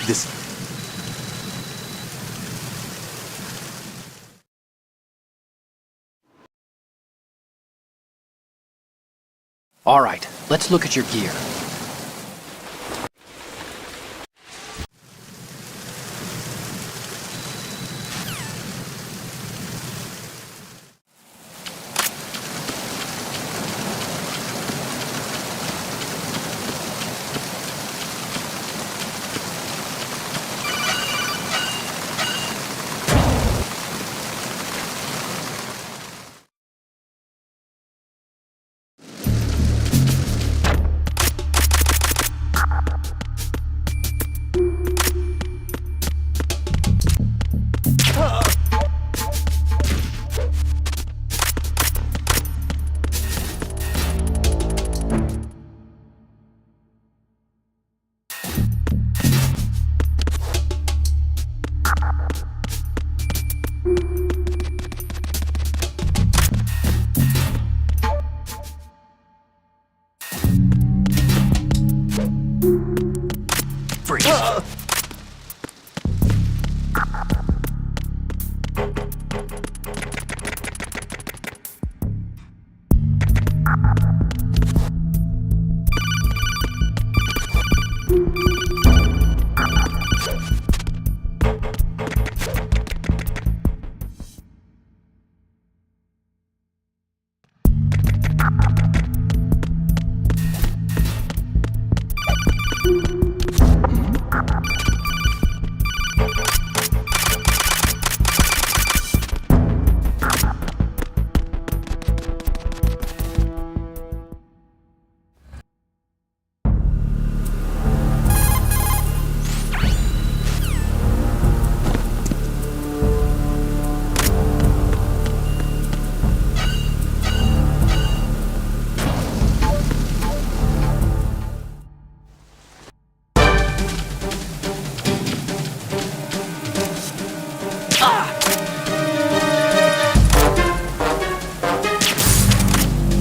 This... All right, let's look at your gear.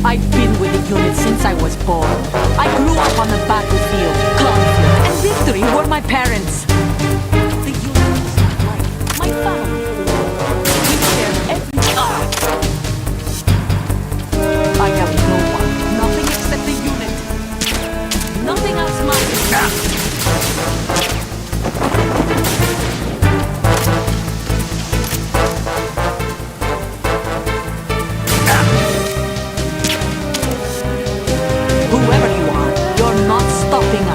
I've been with the unit since I was born. I grew up on the battlefield, conflict, and victory were my parents. The unit is like my family. We share everything. I have no one, nothing except the unit. Nothing else matters. Whoever you are, you're not stopping us.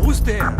Who's there?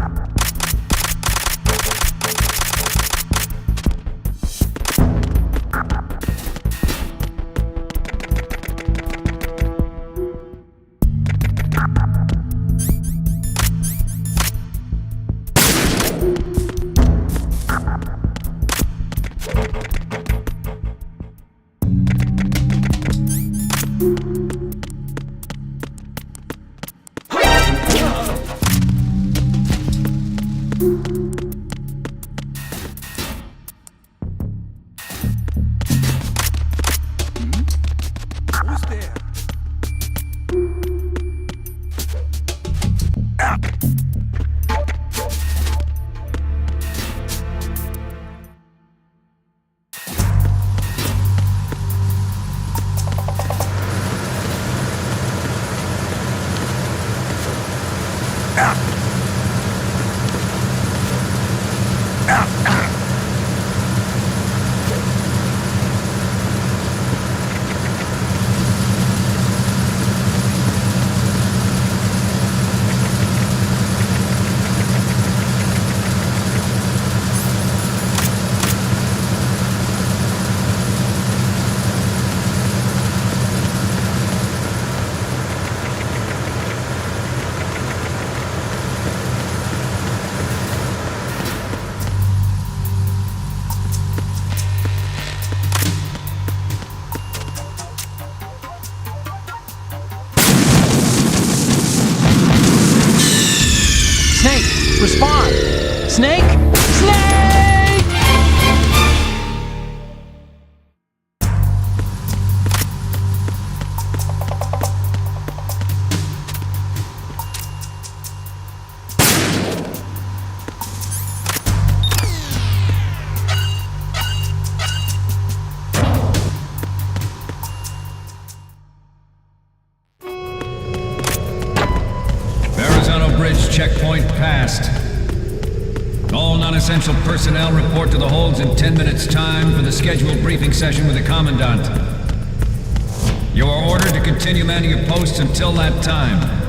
Respond! Snake! Snake! Verrazano Bridge checkpoint passed. All non-essential personnel report to the holds in 10 minutes' time for the scheduled briefing session with the Commandant. You are ordered to continue manning your posts until that time.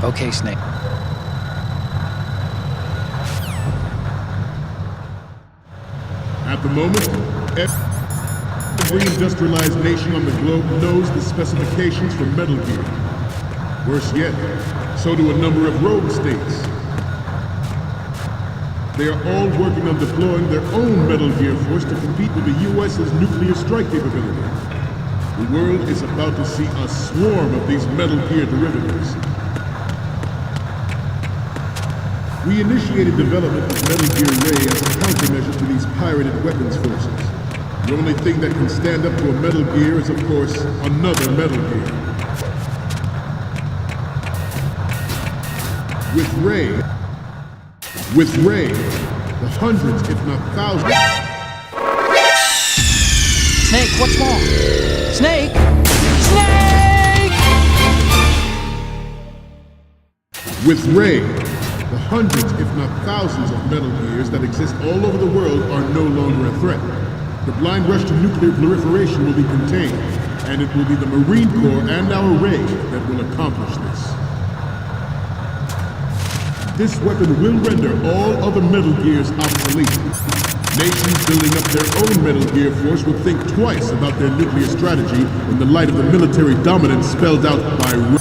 Okay, Snake. At the moment, every industrialized nation on the globe knows the specifications for Metal Gear. Worse yet, so do a number of rogue states. They are all working on deploying their own Metal Gear force to compete with the US's nuclear strike capability. The world is about to see a swarm of these Metal Gear derivatives. We initiated development of Metal Gear Ray as a countermeasure to these pirated weapons forces. The only thing that can stand up to a Metal Gear is, of course, another Metal Gear. With Ray, the hundreds, if not thousands... Snake, what's wrong? Snake! Snake! With Ray, the hundreds, if not thousands of Metal Gears that exist all over the world are no longer a threat. The blind rush to nuclear proliferation will be contained, and it will be the Marine Corps and our Ray that will accomplish this. This weapon will render all other Metal Gears obsolete. Nations building up their own Metal Gear force will think twice about their nuclear strategy in the light of the military dominance spelled out by Ray.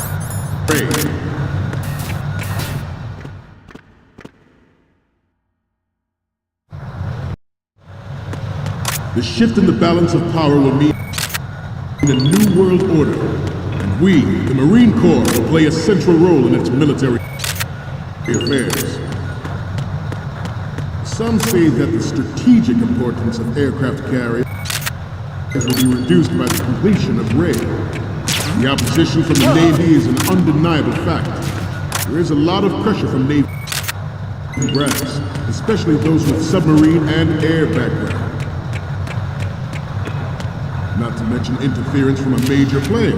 The shift in the balance of power will mean a new world order, and we, the Marine Corps, will play a central role in its military affairs. Some say that the strategic importance of aircraft carriers will be reduced by the completion of Ray. The opposition from the Navy is an undeniable fact. There is a lot of pressure from Navy brass, especially those with submarine and air background. Not to mention interference from a major player.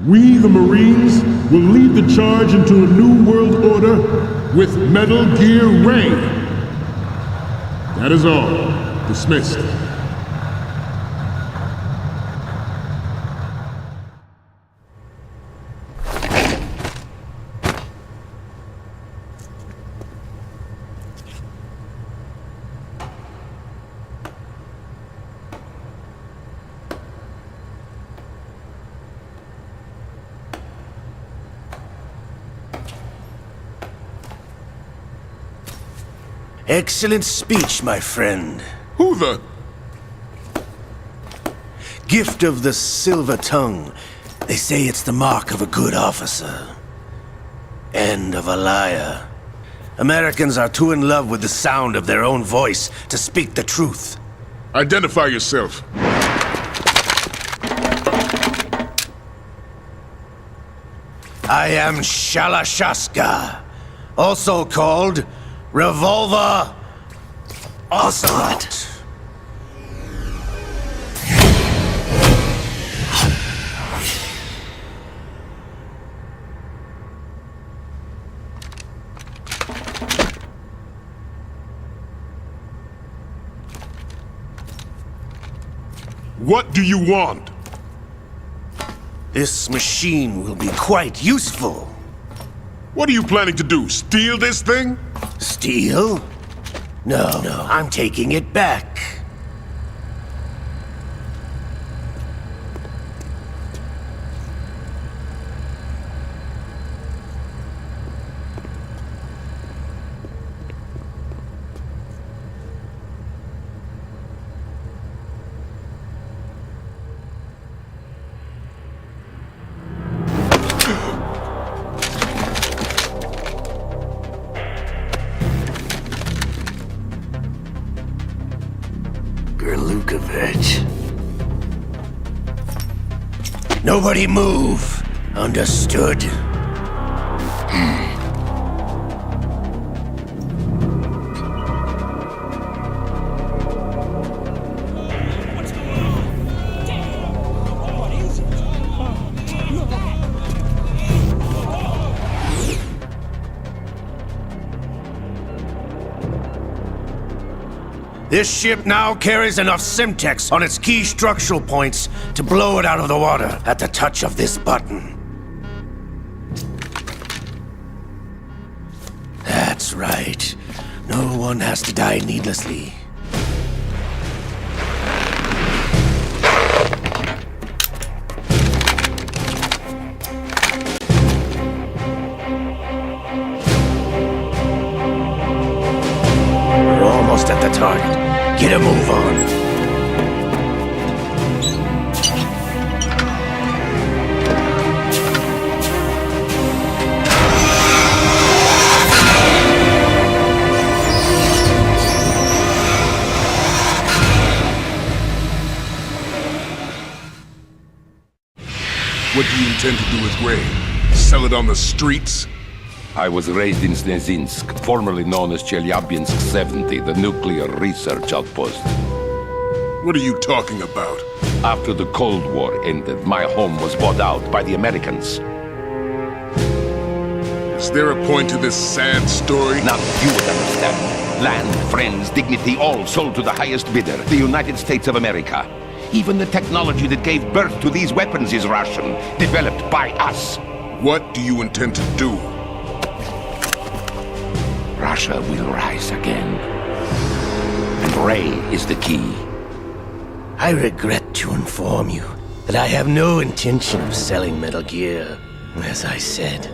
We, the Marines, will lead the charge into a new world order with Metal Gear Ray. That is all. Dismissed. Excellent speech, my friend. Who the... Gift of the silver tongue. They say it's the mark of a good officer. And of a liar. Americans are too in love with the sound of their own voice to speak the truth. Identify yourself. I am Shalashaska, also called Revolver Ocelot. What do you want? This machine will be quite useful. What are you planning to do? Steal this thing? Steal? No, I'm taking it back. Nobody move. Understood? This ship now carries enough Simtex on its key structural points to blow it out of the water at the touch of this button. That's right. No one has to die needlessly. We're almost at the target. Get a move on. What do you intend to do with Ray? Sell it on the streets? I was raised in Snezinsk, formerly known as Chelyabinsk 70, the nuclear research outpost. What are you talking about? After the Cold War ended, my home was bought out by the Americans. Is there a point to this sad story? Now you would understand. Land, friends, dignity, all sold to the highest bidder, the United States of America. Even the technology that gave birth to these weapons is Russian, developed by us. What do you intend to do? Russia will rise again. And Ray is the key. I regret to inform you that I have no intention of selling Metal Gear. As I said,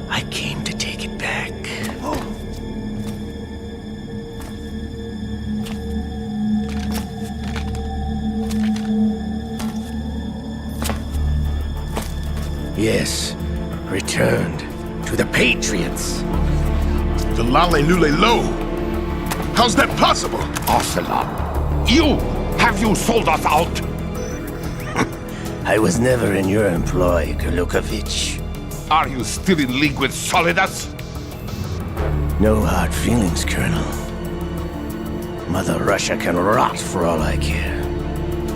I came to take it back. Yes, returned to the Patriots. The Lale Lule Lo? How's that possible? Ocelot, have you sold us out? I was never in your employ, Gurlukovich. Are you still in league with Solidus? No hard feelings, Colonel. Mother Russia can rot for all I care.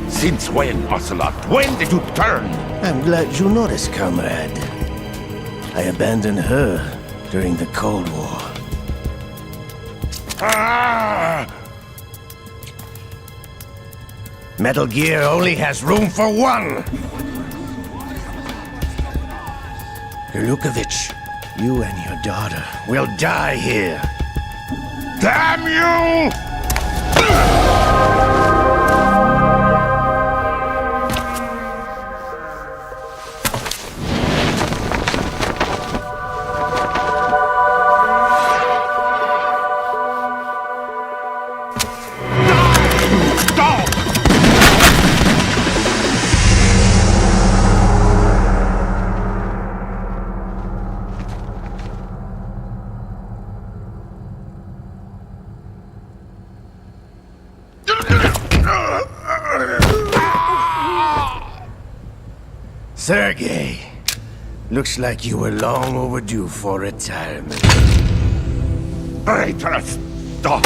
Since when, Ocelot? When did you turn? I'm glad you noticed, comrade. I abandoned her during the Cold War. Metal Gear only has room for one! Gurlukovich, you and your daughter will die here. Damn you! Sergei, looks like you were long overdue for retirement. Traitorous dog!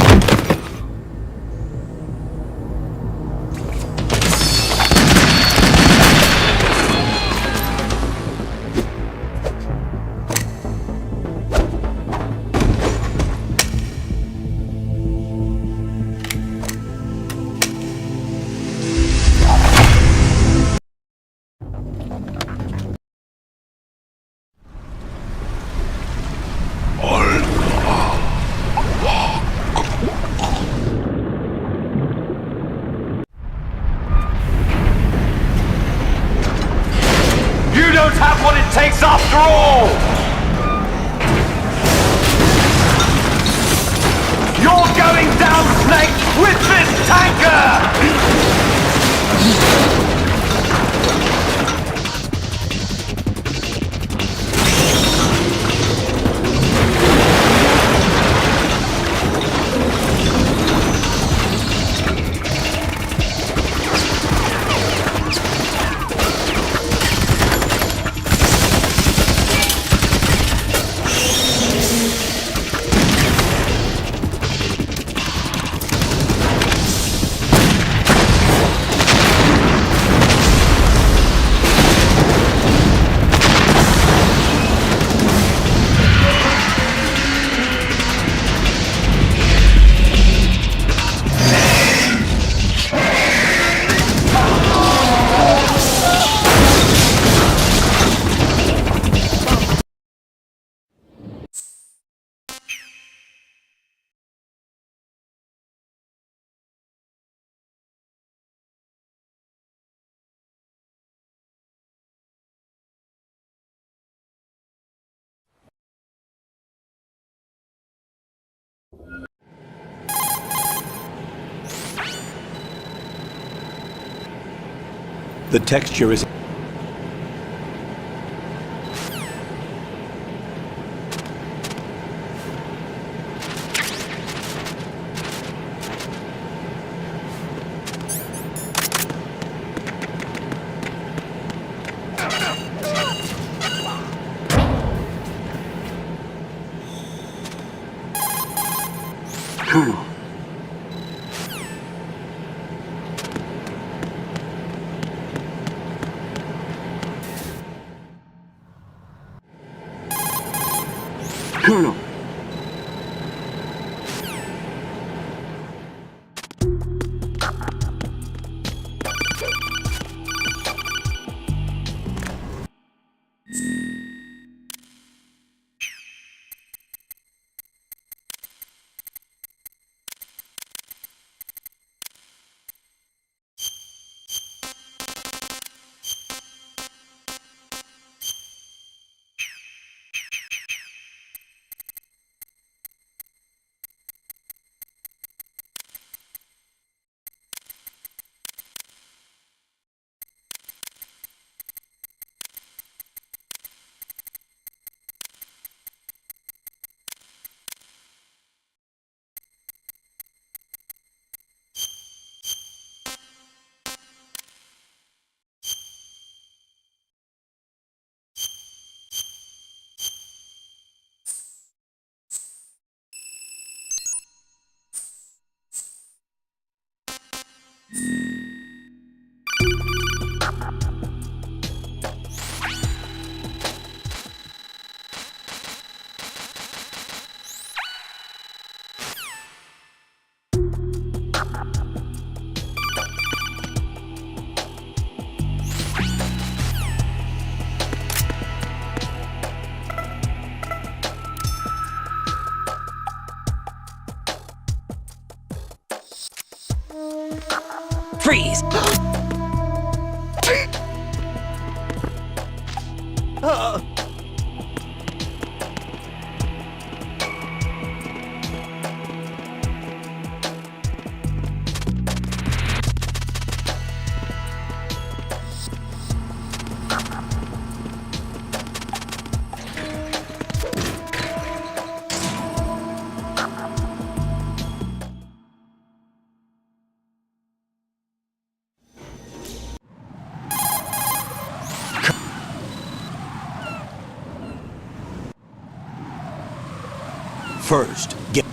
You don't have what it takes after all! You're going down, Snake, with this tanker! The texture is... Colonel. Freeze! First, get...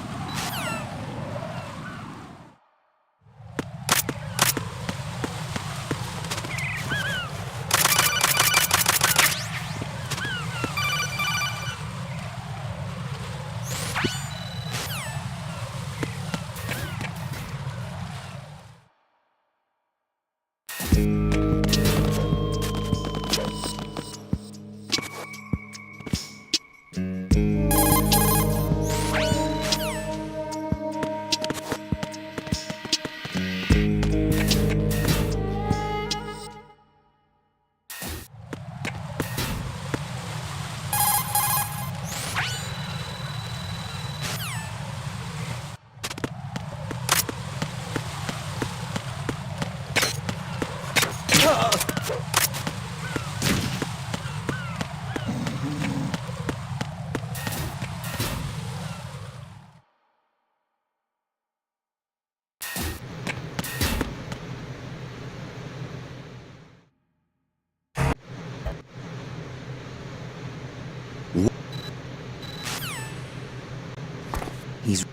He's...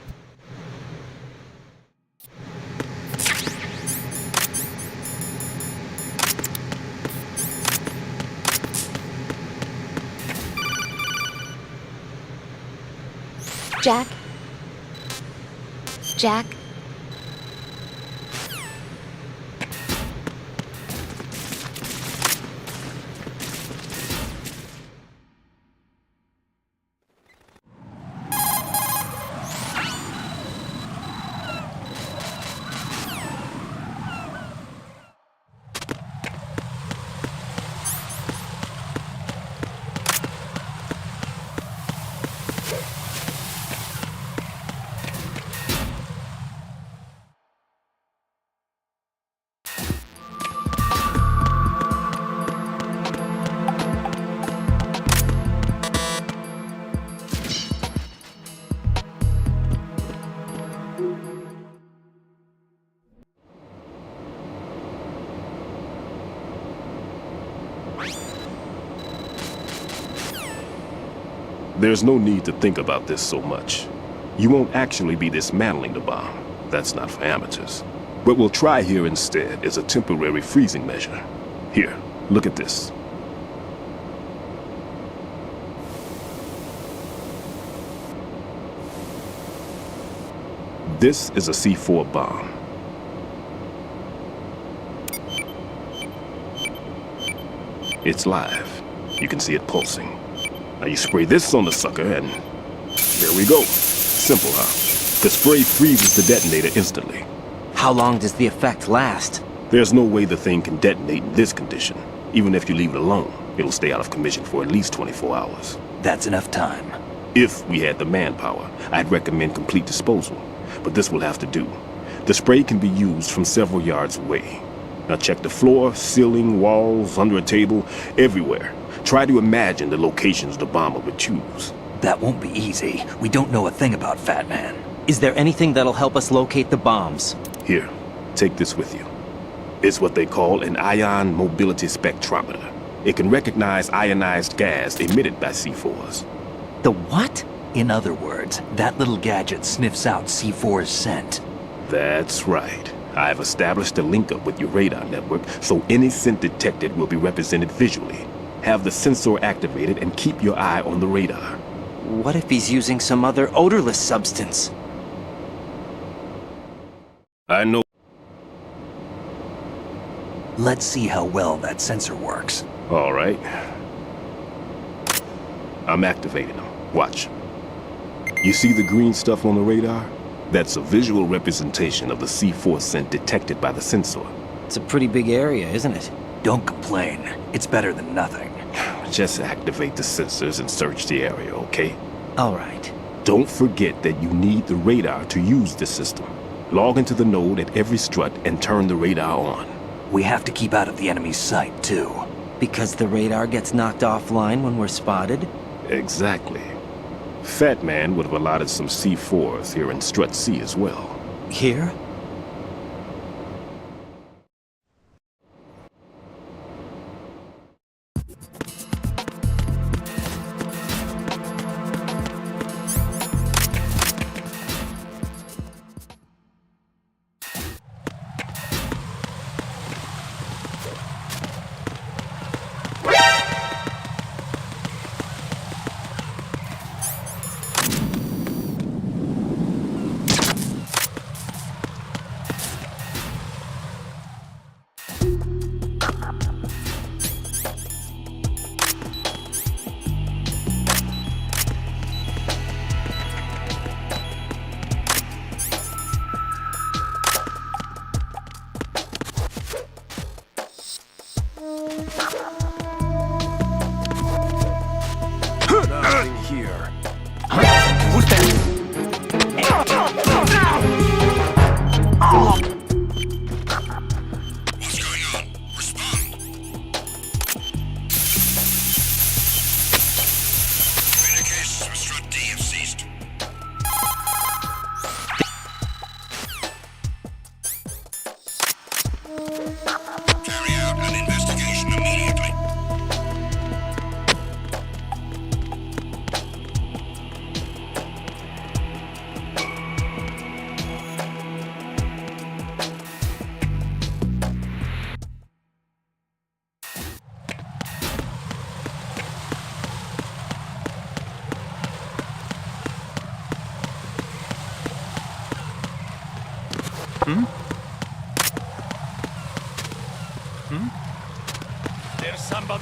Jack? Jack? There's no need to think about this so much. You won't actually be dismantling the bomb. That's not for amateurs. What we'll try here instead is a temporary freezing measure. Here, look at this. This is a C4 bomb. It's live. You can see it pulsing. Now you spray this on the sucker and there we go. Simple, huh? The spray freezes the detonator instantly. How long does the effect last? There's no way the thing can detonate in this condition. Even if you leave it alone, it'll stay out of commission for at least 24 hours. That's enough time. If we had the manpower, I'd recommend complete disposal. But this will have to do. The spray can be used from several yards away. Now check the floor, ceiling, walls, under a table, everywhere. Try to imagine the locations the bomber would choose. That won't be easy. We don't know a thing about Fat Man. Is there anything that'll help us locate the bombs? Here, take this with you. It's what they call an ion mobility spectrometer. It can recognize ionized gas emitted by C4s. The what? In other words, that little gadget sniffs out C4's scent. That's right. I've established a link up with your radar network, so any scent detected will be represented visually. Have the sensor activated and keep your eye on the radar. What if he's using some other odorless substance? I know. Let's see how well that sensor works. All right. I'm activating them. Watch. You see the green stuff on the radar? That's a visual representation of the C4 scent detected by the sensor. It's a pretty big area, isn't it? Don't complain. It's better than nothing. Just activate the sensors and search the area, okay? All right. Don't forget that you need the radar to use this system. Log into the node at every strut and turn the radar on. We have to keep out of the enemy's sight, too. Because the radar gets knocked offline when we're spotted? Exactly. Fat Man would have allotted some C4s here in Strut C as well. Here?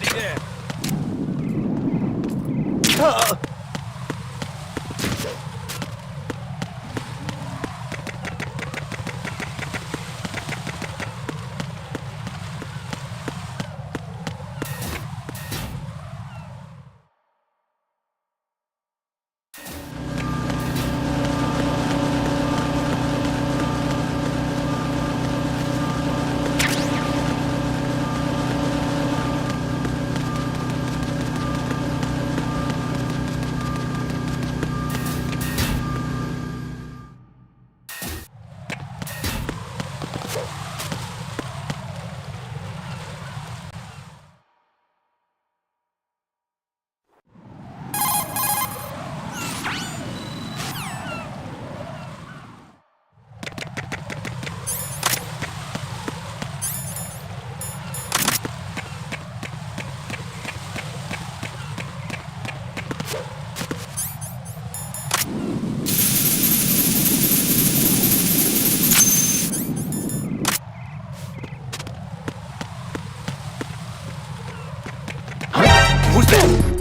somebody there? Who's there?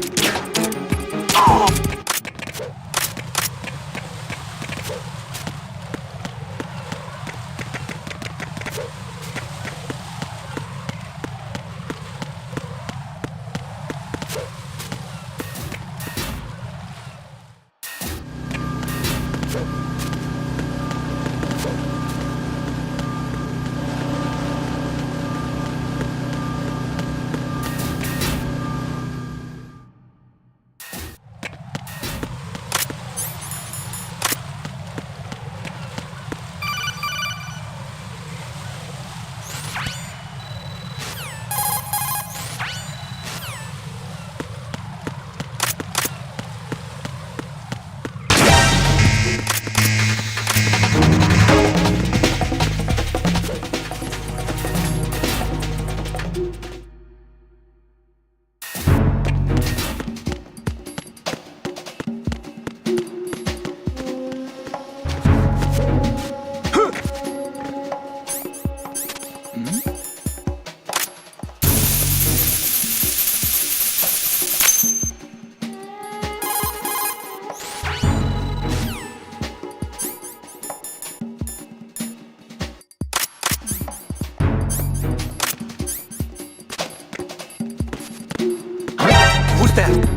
Who's there?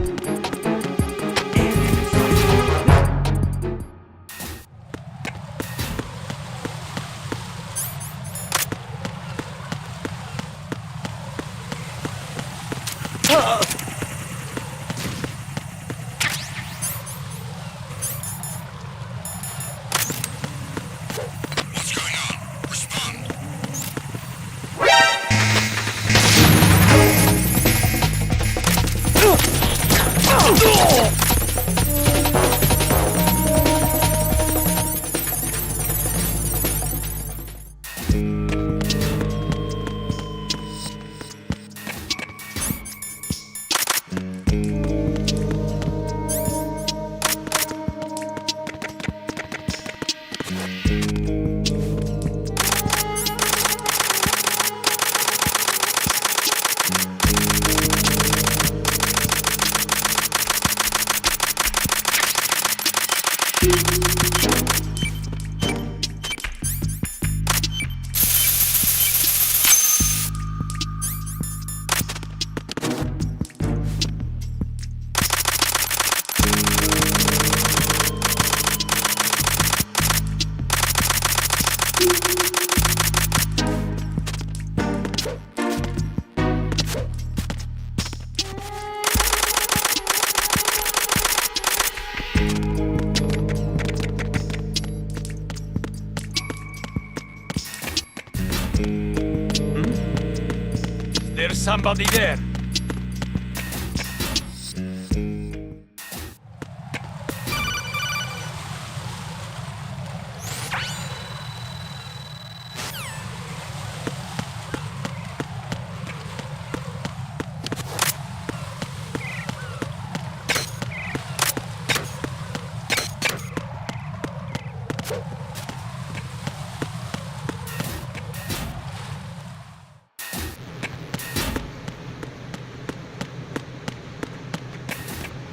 There's somebody there.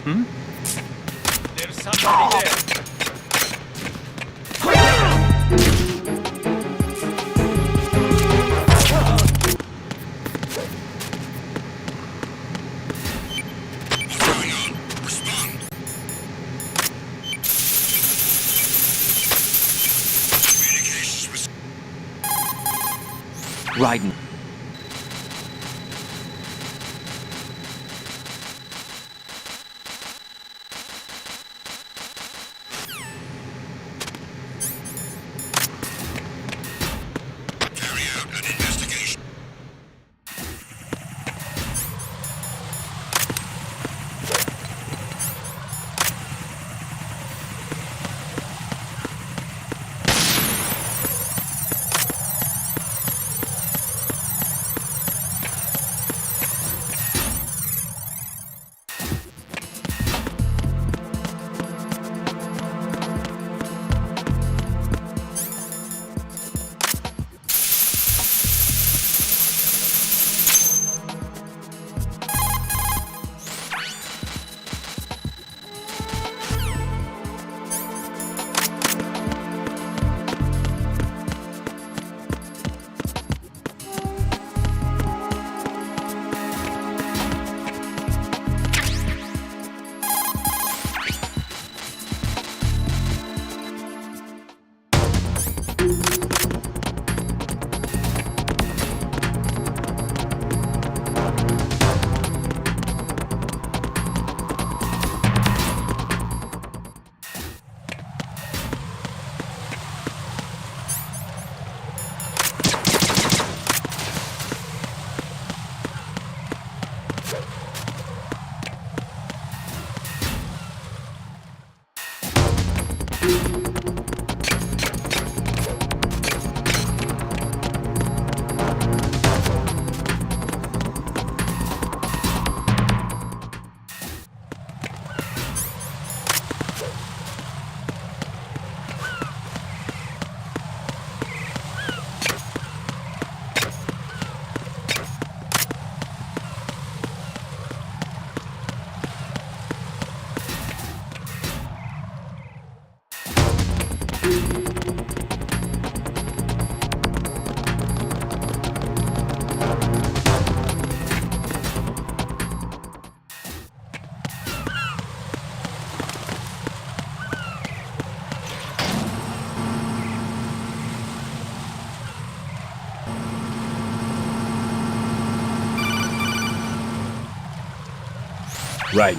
There's somebody there. Raiden. Right.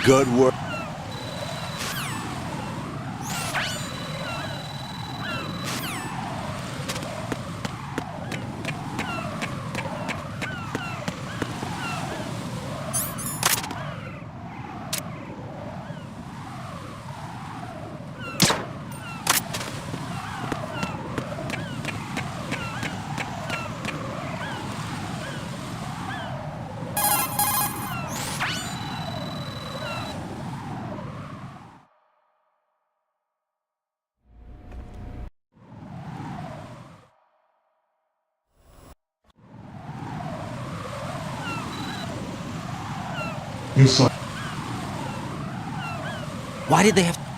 Good work. Yes, sir. Why did they have...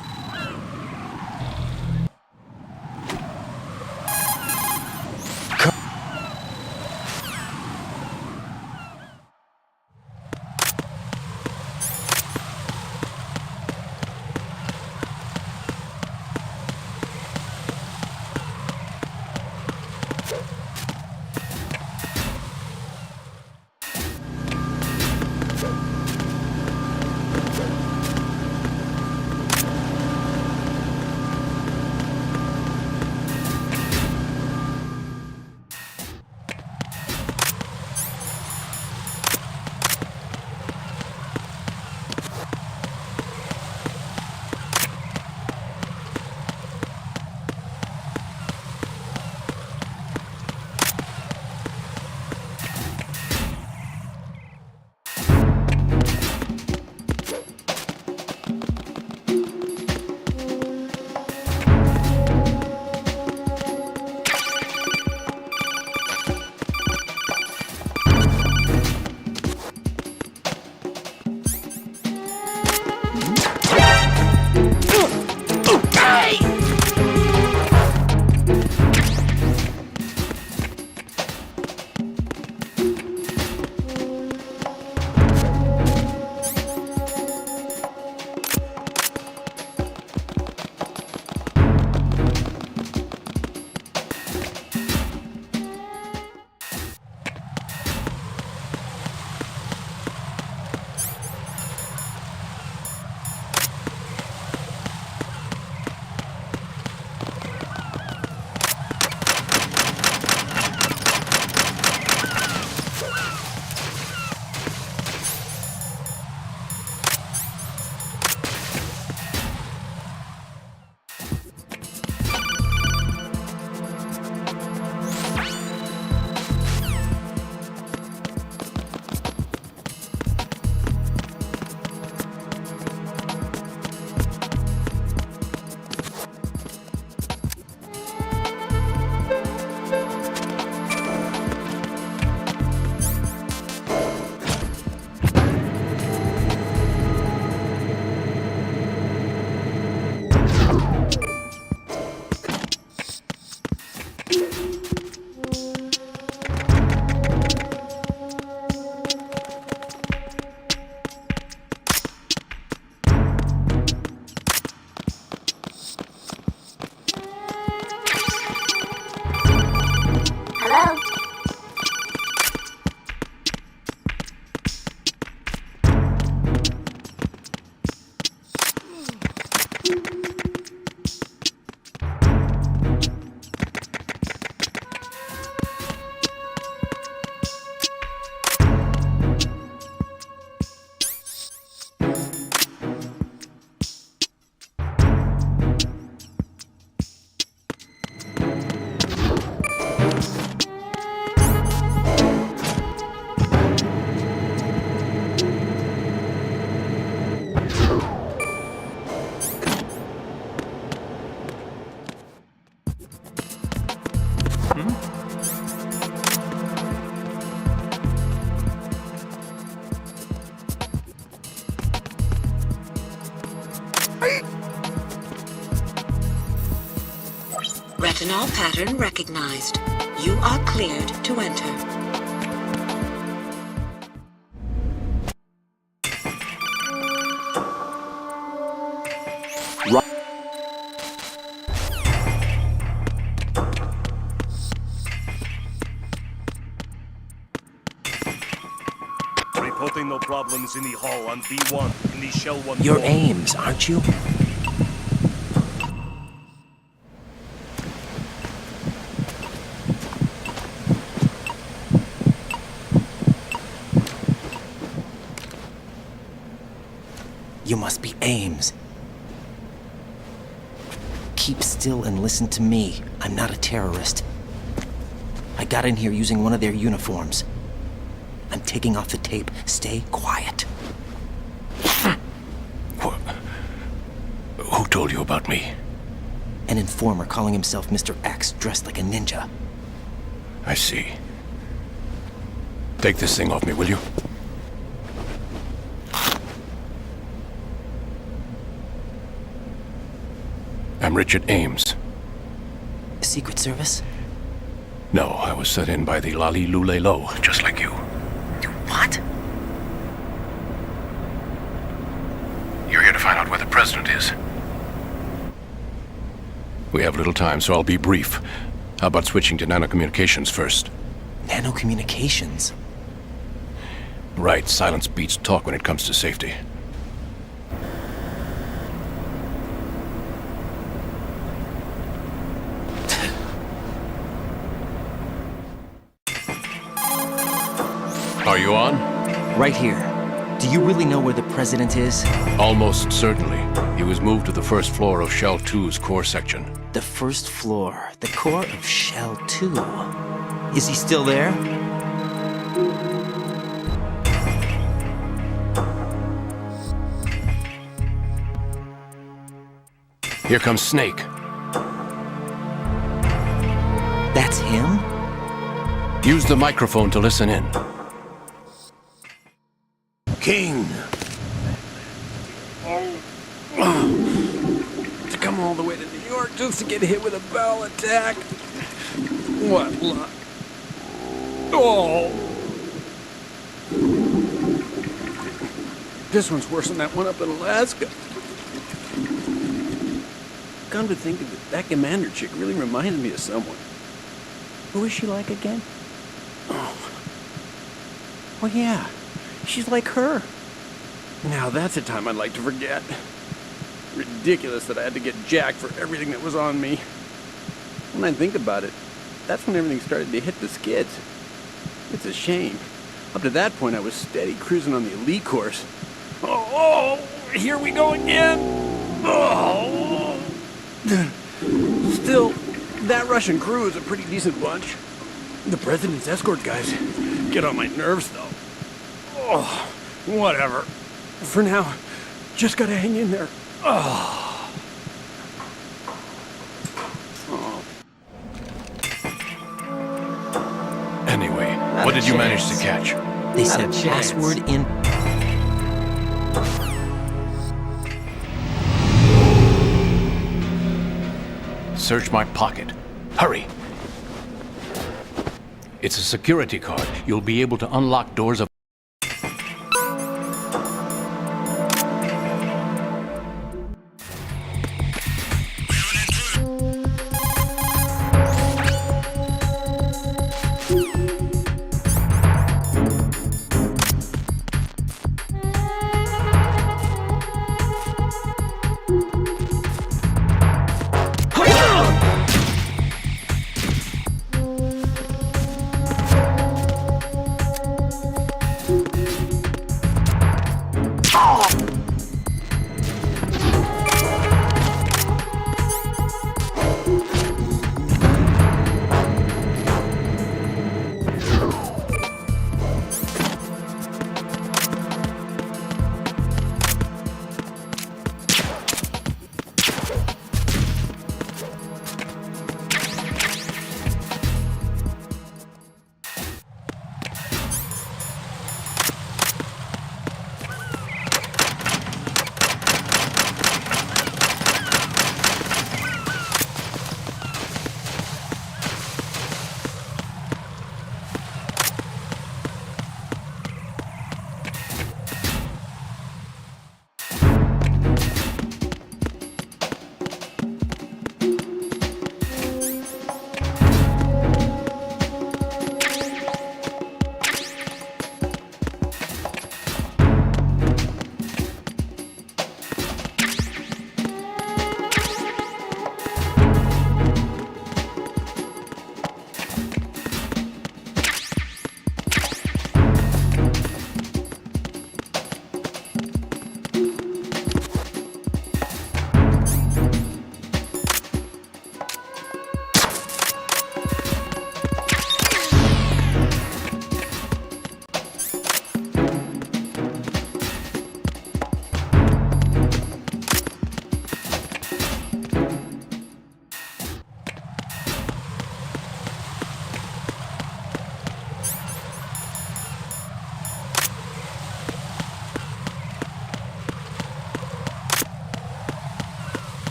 Fentanyl pattern recognized. You are cleared to enter. Reporting no problems in the hall on B1 in the Shell 1. You're Ames, aren't you? You must be Ames. Keep still and listen to me. I'm not a terrorist. I got in here using one of their uniforms. I'm taking off the tape. Stay quiet. Who told you about me? An informer calling himself Mr. X, dressed like a ninja. I see. Take this thing off me, will you? I'm Richard Ames. Secret Service? No, I was set in by the Lali Lule Lo, just like you. What? You're here to find out where the president is. We have little time, so I'll be brief. How about switching to nanocommunications first? Nanocommunications? Right, silence beats talk when it comes to safety. Are you on? Right here. Do you really know where the president is? Almost certainly. He was moved to the first floor of Shell 2's core section. The first floor. The core of Shell 2. Is he still there? Here comes Snake. That's him? Use the microphone to listen in. King! To come all the way to New York just to get hit with a bowel attack. What luck. Oh! This one's worse than that one up in Alaska. Come to think of it, that commander chick really reminds me of someone. Who is she like again? Oh yeah. She's like her. Now that's a time I'd like to forget. Ridiculous that I had to get jacked for everything that was on me. When I think about it, that's when everything started to hit the skids. It's a shame. Up to that point, I was steady cruising on the elite course. Oh, here we go again. Oh. Still, that Russian crew is a pretty decent bunch. The president's escort guys get on my nerves, though. Oh, whatever. For now, just gotta hang in there. Oh. Anyway, what did you manage to catch? They said password in... Search my pocket. Hurry! It's a security card. You'll be able to unlock doors of...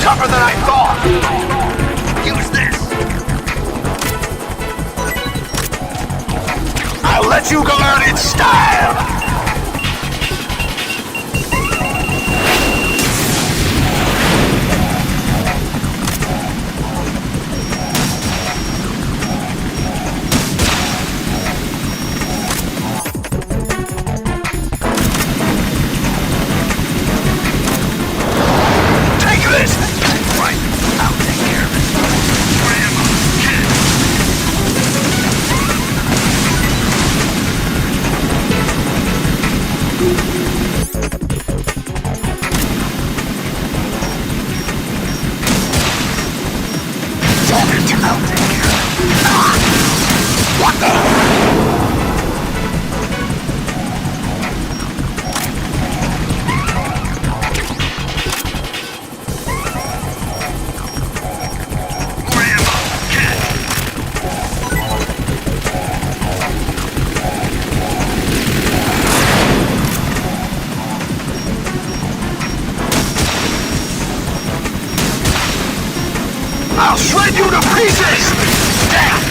Tougher than I thought! Use this! I'll let you go out in style! Take this! Right, I'll take care of it. Grandma, kid. Talking to I'll take care of it. Ah! What the? I'll shred you to pieces! Damn!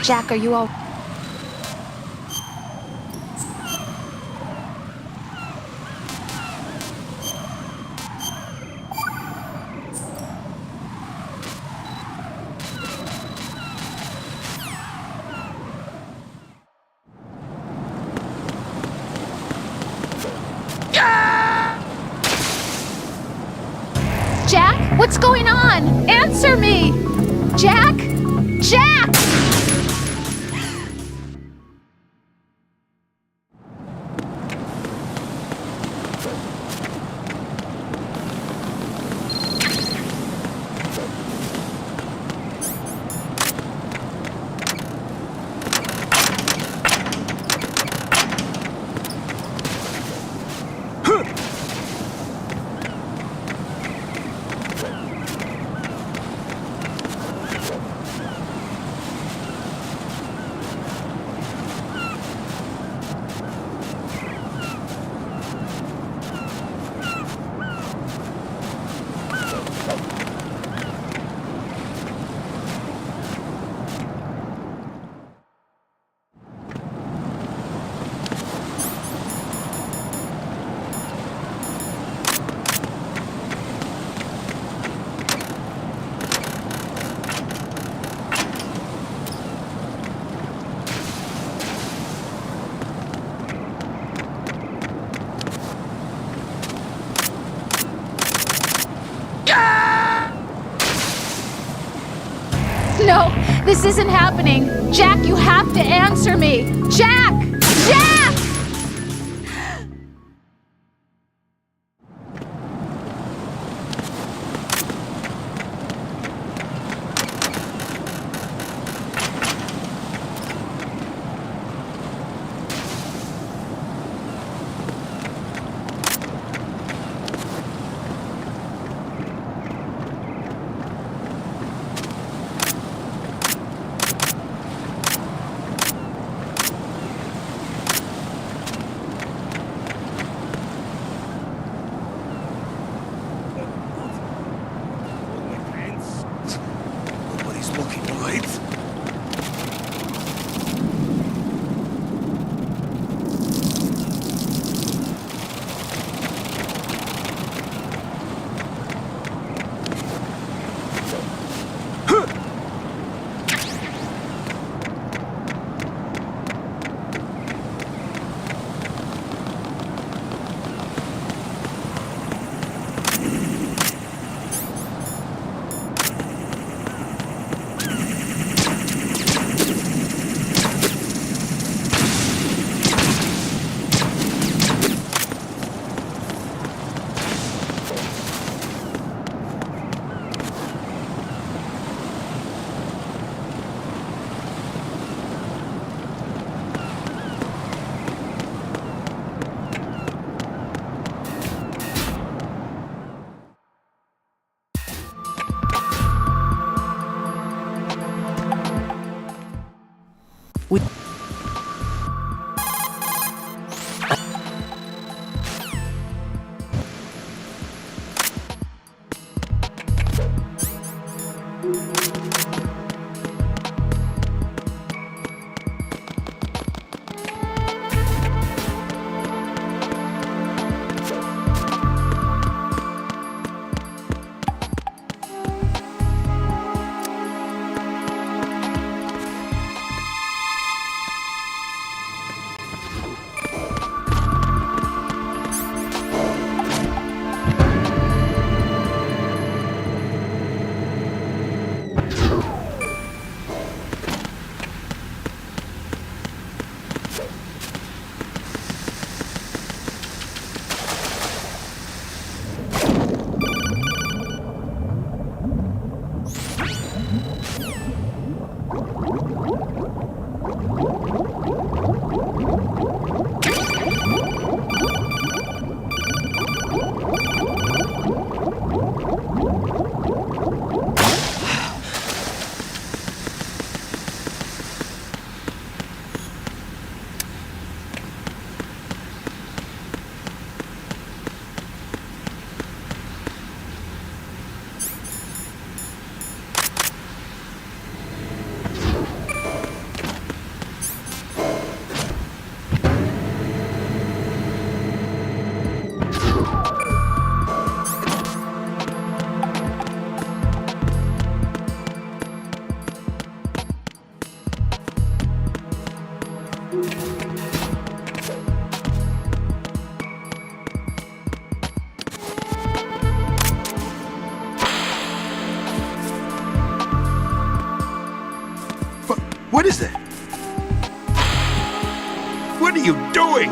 Jack, are you all... Jack, what's going on? Answer me! Jack? Jack! No, this isn't happening. Jack, you have to answer me. Jack! Jack! What is that? What are you doing?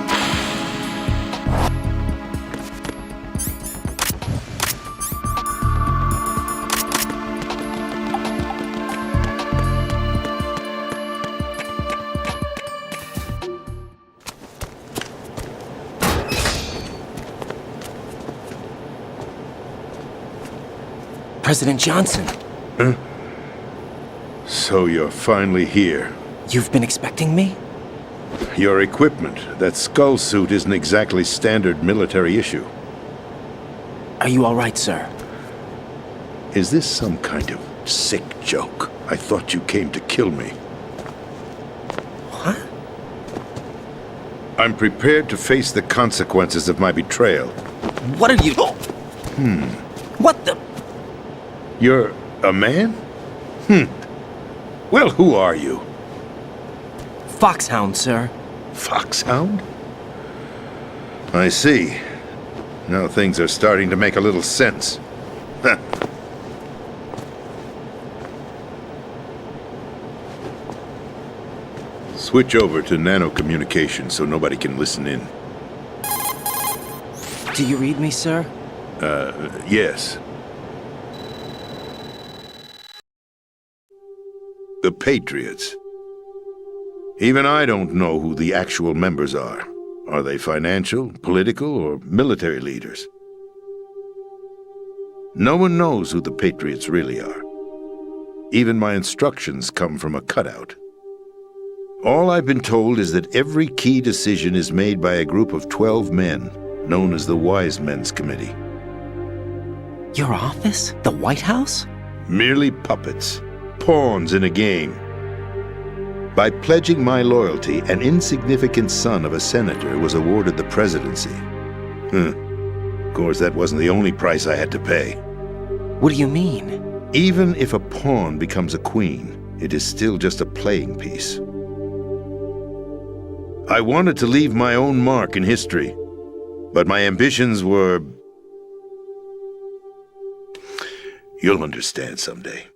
President Johnson. Huh? So you're finally here. You've been expecting me? Your equipment, that skull suit, isn't exactly standard military issue. Are you all right, sir? Is this some kind of sick joke? I thought you came to kill me. What? I'm prepared to face the consequences of my betrayal. What are you... What the... You're a man? Well, who are you? Foxhound, sir. Foxhound? I see. Now things are starting to make a little sense. Switch over to nano-communication so nobody can listen in. Do you read me, sir? Yes. The Patriots. Even I don't know who the actual members are. Are they financial, political, or military leaders? No one knows who the Patriots really are. Even my instructions come from a cutout. All I've been told is that every key decision is made by a group of 12 men, known as the Wise Men's Committee. Your office? The White House? Merely puppets, pawns in a game. By pledging my loyalty, an insignificant son of a senator was awarded the presidency. Of course, that wasn't the only price I had to pay. What do you mean? Even if a pawn becomes a queen, it is still just a playing piece. I wanted to leave my own mark in history, but my ambitions were... You'll understand someday.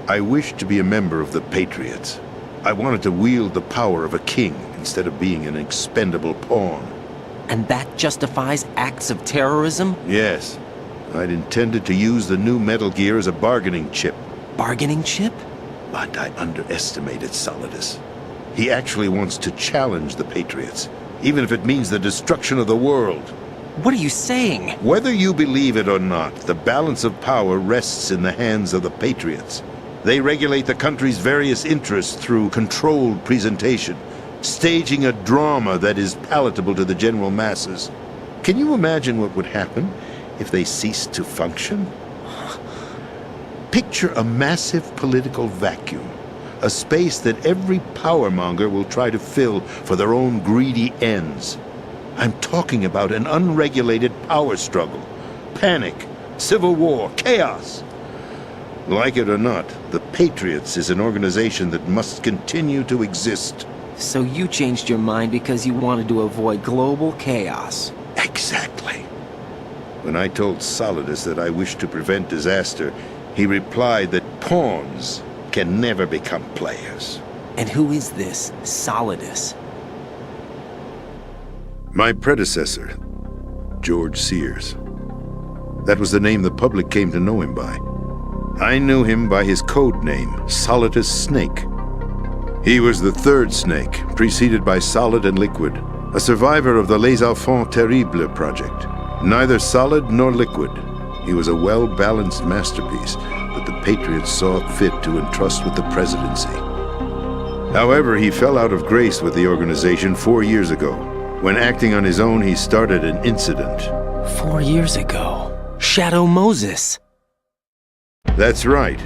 I wished to be a member of the Patriots. I wanted to wield the power of a king instead of being an expendable pawn. And that justifies acts of terrorism? Yes. I'd intended to use the new Metal Gear as a bargaining chip. Bargaining chip? But I underestimated Solidus. He actually wants to challenge the Patriots, even if it means the destruction of the world. What are you saying? Whether you believe it or not, the balance of power rests in the hands of the Patriots. They regulate the country's various interests through controlled presentation, staging a drama that is palatable to the general masses. Can you imagine what would happen if they ceased to function? Picture a massive political vacuum, a space that every powermonger will try to fill for their own greedy ends. I'm talking about an unregulated power struggle, panic, civil war, chaos. Like it or not, the Patriots is an organization that must continue to exist. So you changed your mind because you wanted to avoid global chaos. Exactly. When I told Solidus that I wished to prevent disaster, he replied that pawns can never become players. And who is this Solidus? My predecessor, George Sears. That was the name the public came to know him by. I knew him by his code name, Solidus Snake. He was the third Snake, preceded by Solid and Liquid, a survivor of the Les Enfants Terribles project. Neither solid nor liquid, he was a well-balanced masterpiece that the Patriots saw fit to entrust with the presidency. However, he fell out of grace with the organization 4 years ago. When acting on his own, he started an incident. 4 years ago? Shadow Moses! That's right.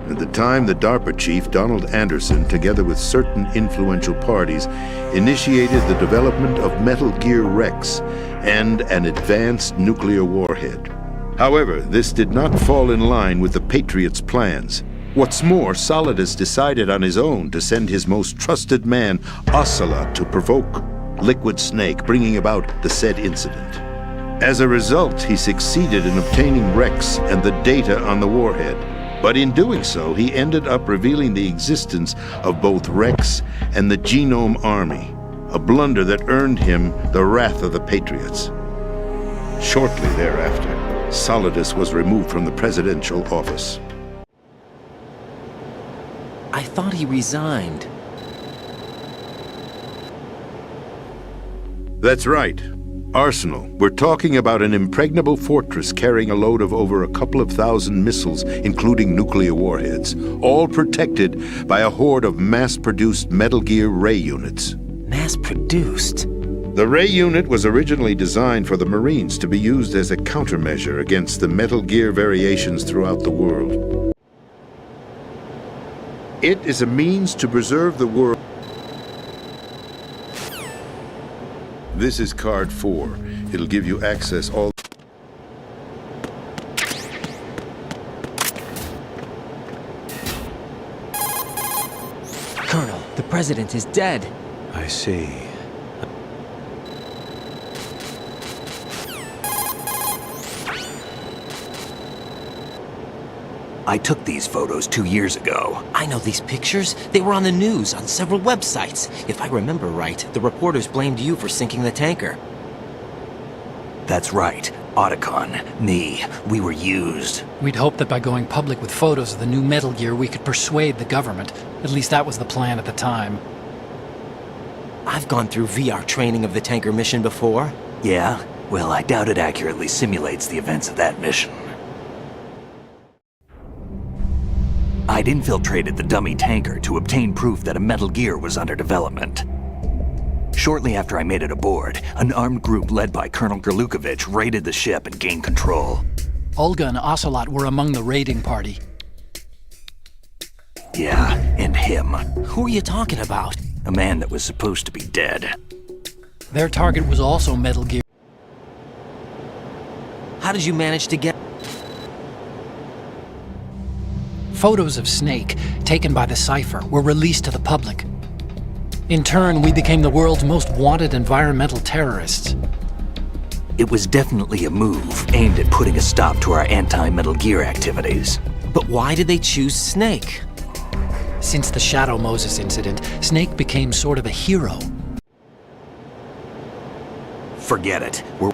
At the time, the DARPA chief, Donald Anderson, together with certain influential parties, initiated the development of Metal Gear Rex and an advanced nuclear warhead. However, this did not fall in line with the Patriots' plans. What's more, Solidus decided on his own to send his most trusted man, Ocelot, to provoke Liquid Snake, bringing about the said incident. As a result, he succeeded in obtaining Rex and the data on the warhead. But in doing so, he ended up revealing the existence of both Rex and the Genome Army, a blunder that earned him the wrath of the Patriots. Shortly thereafter, Solidus was removed from the presidential office. I thought he resigned. That's right. Arsenal. We're talking about an impregnable fortress carrying a load of over a couple of thousand missiles, including nuclear warheads, all protected by a horde of mass-produced Metal Gear Ray units. Mass-produced? The Ray unit was originally designed for the Marines to be used as a countermeasure against the Metal Gear variations throughout the world. It is a means to preserve the world. This is card 4. It'll give you access all... Colonel, the president is dead. I see. I took these photos 2 years ago. I know these pictures. They were on the news, on several websites. If I remember right, the reporters blamed you for sinking the tanker. That's right. Otacon, me, we were used. We'd hoped that by going public with photos of the new Metal Gear, we could persuade the government. At least that was the plan at the time. I've gone through VR training of the tanker mission before. Yeah? Well, I doubt it accurately simulates the events of that mission. I'd infiltrated the dummy tanker to obtain proof that a Metal Gear was under development. Shortly after I made it aboard, an armed group led by Colonel Gerlukovich raided the ship and gained control. Olga and Ocelot were among the raiding party. Yeah, and him. Who are you talking about? A man that was supposed to be dead. Their target was also Metal Gear. How did you manage to get... Photos of Snake, taken by the Cypher, were released to the public. In turn, we became the world's most wanted environmental terrorists. It was definitely a move aimed at putting a stop to our anti-Metal Gear activities. But why did they choose Snake? Since the Shadow Moses incident, Snake became sort of a hero. Forget it. We're...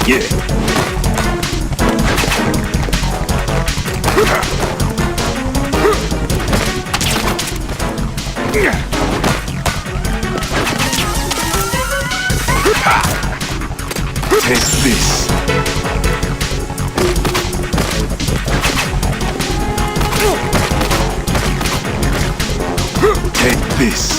Take this. Take this.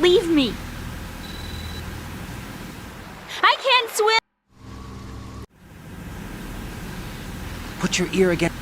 Leave me. I can't swim. Put your ear against...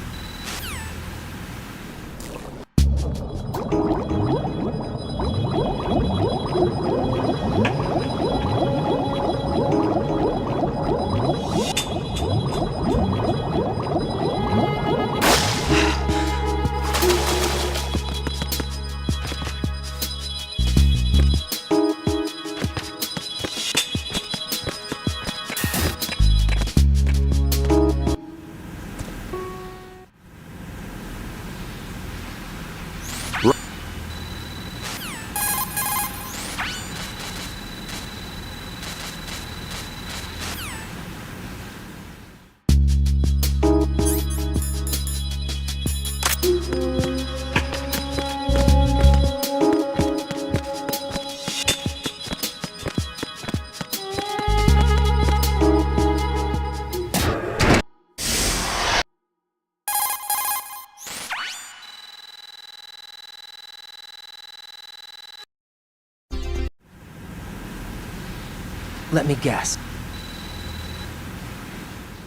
Let me guess.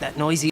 That noisy...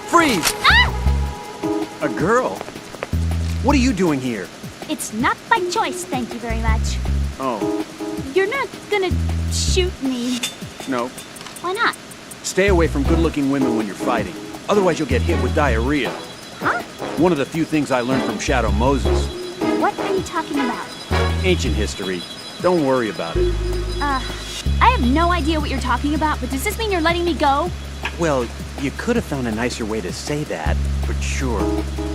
Freeze! A girl? What are you doing here? It's not by choice, thank you very much. Oh, You're not gonna shoot me. no. Why not? Stay away from good-looking women when you're fighting. Otherwise you'll get hit with diarrhea. Huh? One of the few things I learned from Shadow Moses. What are you talking about? Ancient history. Don't worry about it. I have no idea what you're talking about, but does this mean you're letting me go? Well, you could have found a nicer way to say that, but sure.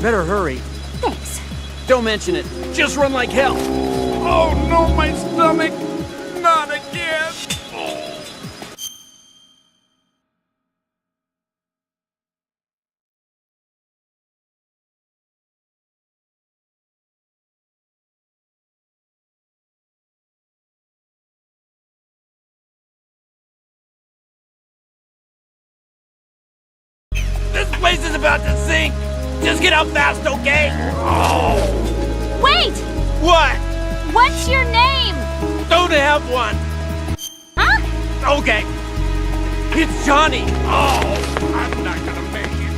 Better hurry. Thanks. Don't mention it. Just run like hell. Oh no, my stomach! Not again! This place is about to sink! Just get out fast, okay? Oh! Wait! What? What's your name? Don't have one! Huh? Okay. It's Johnny! Oh! I'm not gonna make it.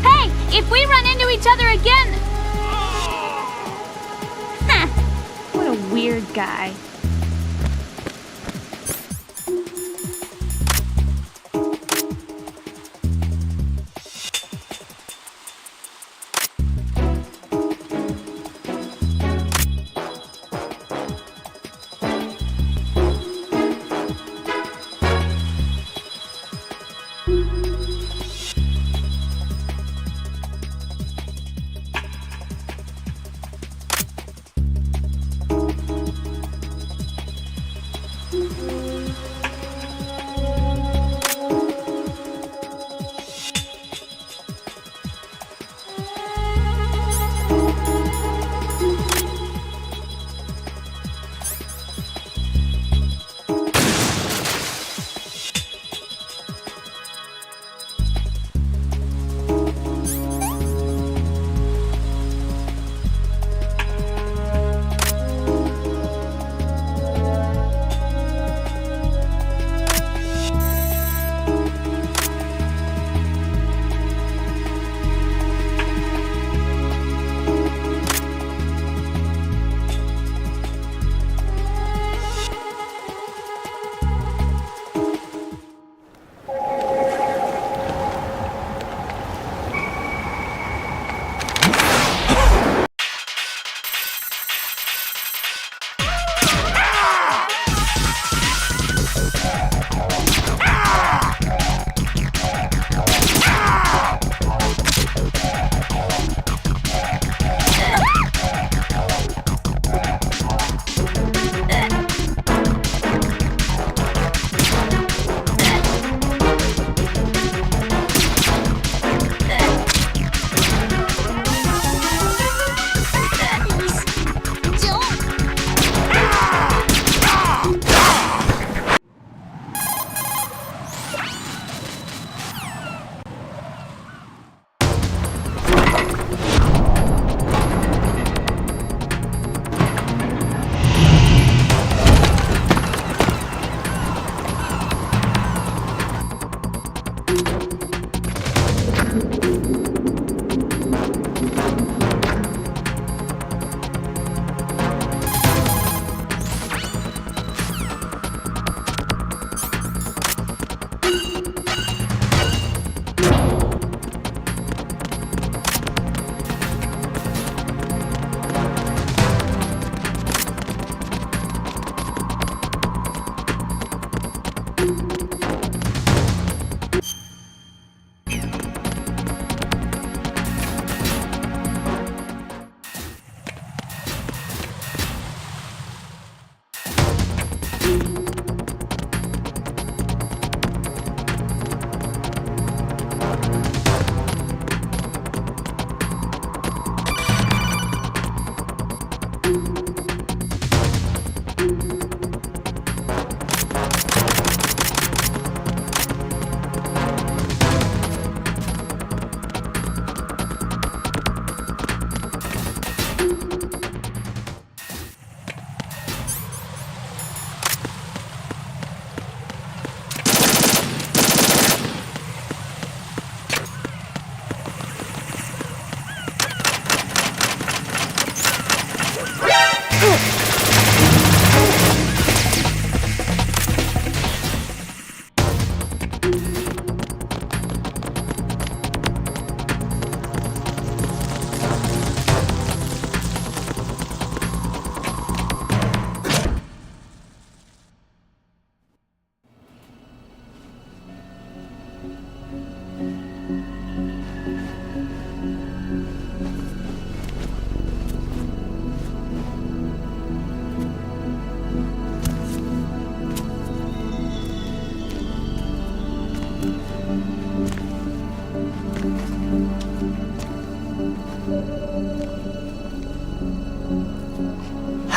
Hey, if we run into each other again... Huh. What a weird guy.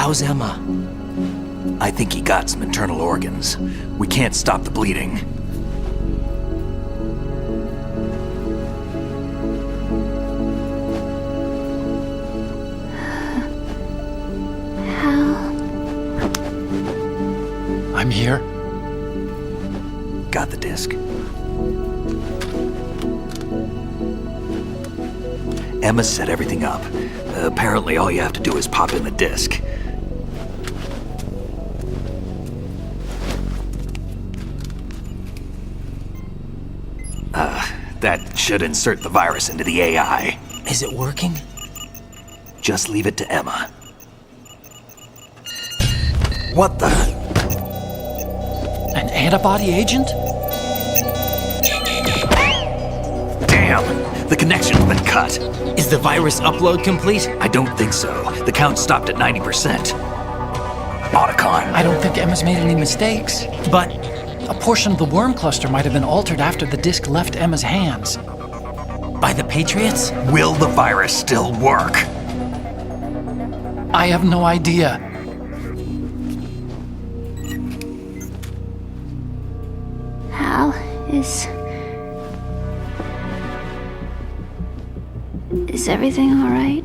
How's Emma? I think he got some internal organs. We can't stop the bleeding. I'm here. Got the disc. Emma set everything up. Apparently all you have to do is pop in the disc. That should insert the virus into the AI. Is it working? Just leave it to Emma. What the? An antibody agent? Damn! The connection's been cut. Is the virus upload complete? I don't think so. The count stopped at 90%. Otacon. I don't think Emma's made any mistakes. But a portion of the worm cluster might have been altered after the disc left Emma's hands. by the Patriots? Will the virus still work? I have no idea. Hal, is everything all right?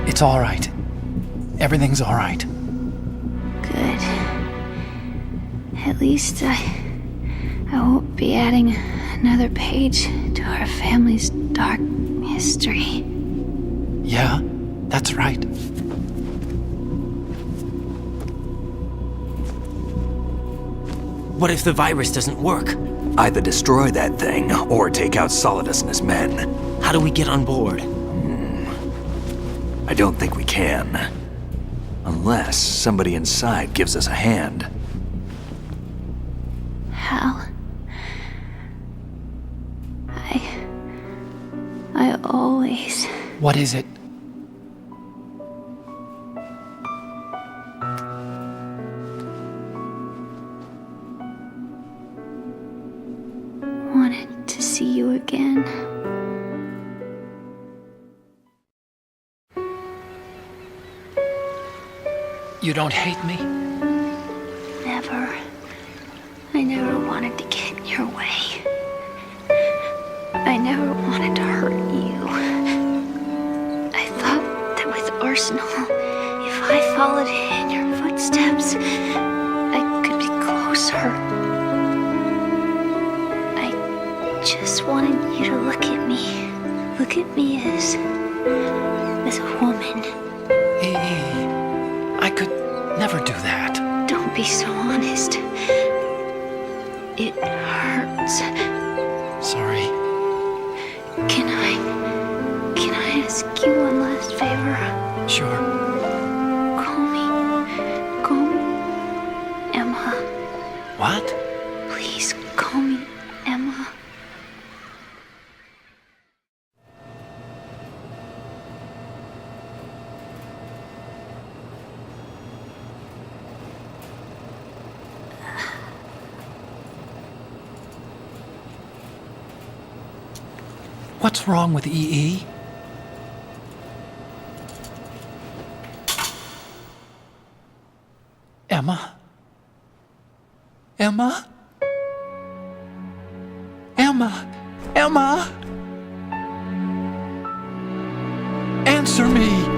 It's all right. Everything's all right. Good. At least I won't be adding another page to our family's dark history. Yeah, that's right. What if the virus doesn't work? Either destroy that thing, or take out Solidus and his men. How do we get on board? I don't think we can. Unless somebody inside gives us a hand. Hal, I always... What is it? wanted to see you again. You don't hate me? Never. I never wanted to get in your way. I never wanted to hurt you. I thought that with Arsenal, if I followed in your footsteps, I could be closer. I just wanted you to look at me. Look at me as a woman. I could never do that. Don't be so honest. It hurts. Sorry. Can I ask you one last favor? Sure. Call me Emma. What? Please call me Emma. What's wrong with EE? Emma? Emma? Emma? Emma? Answer me!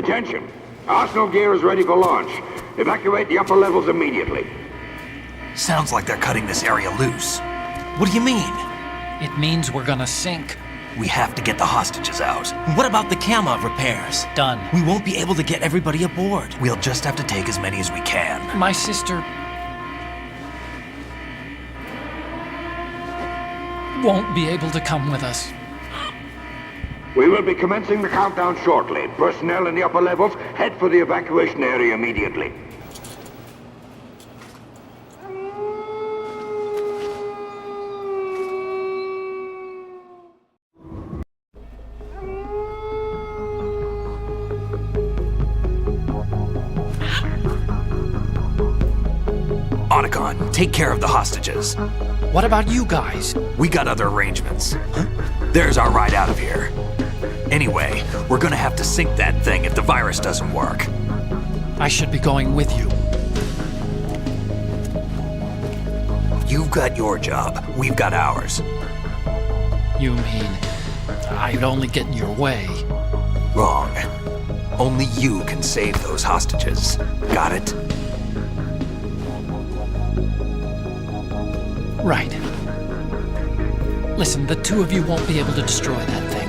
Attention! Arsenal gear is ready for launch. Evacuate the upper levels immediately. Sounds like they're cutting this area loose. What do you mean? It means we're gonna sink. We have to get the hostages out. What about the camo repairs? Done. We won't be able to get everybody aboard. We'll just have to take as many as we can. My sister won't be able to come with us. We will be commencing the countdown shortly. Personnel in the upper levels, head for the evacuation area immediately. Otacon, take care of the hostages. What about you guys? We got other arrangements. There's our ride out of here. Anyway, we're gonna have to sink that thing if the virus doesn't work. I should be going with you. You've got your job, we've got ours. You mean I'd only get in your way? Wrong. Only you can save those hostages. Got it? Right. Listen, the two of you won't be able to destroy that thing.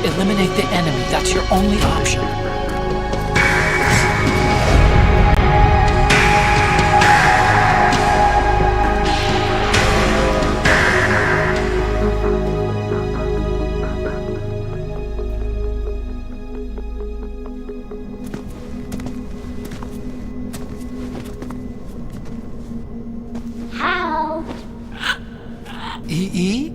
Eliminate the enemy. That's your only option. How? EE?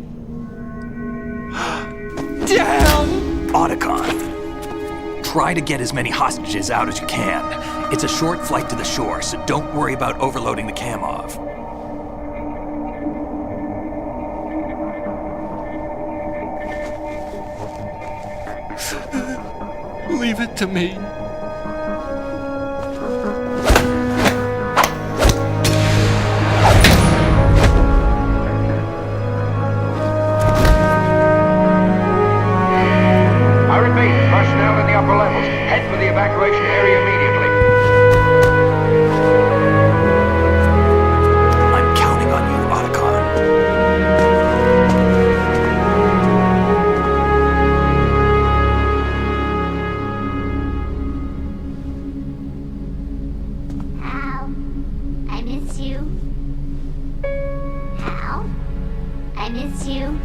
Damn! Otacon, try to get as many hostages out as you can. It's a short flight to the shore, so don't worry about overloading the Kamov. Leave it to me. I repeat, personnel in the upper levels, head for the evacuation area immediately. I'm counting on you, Otacon. Hal, I miss you. Hal, I miss you.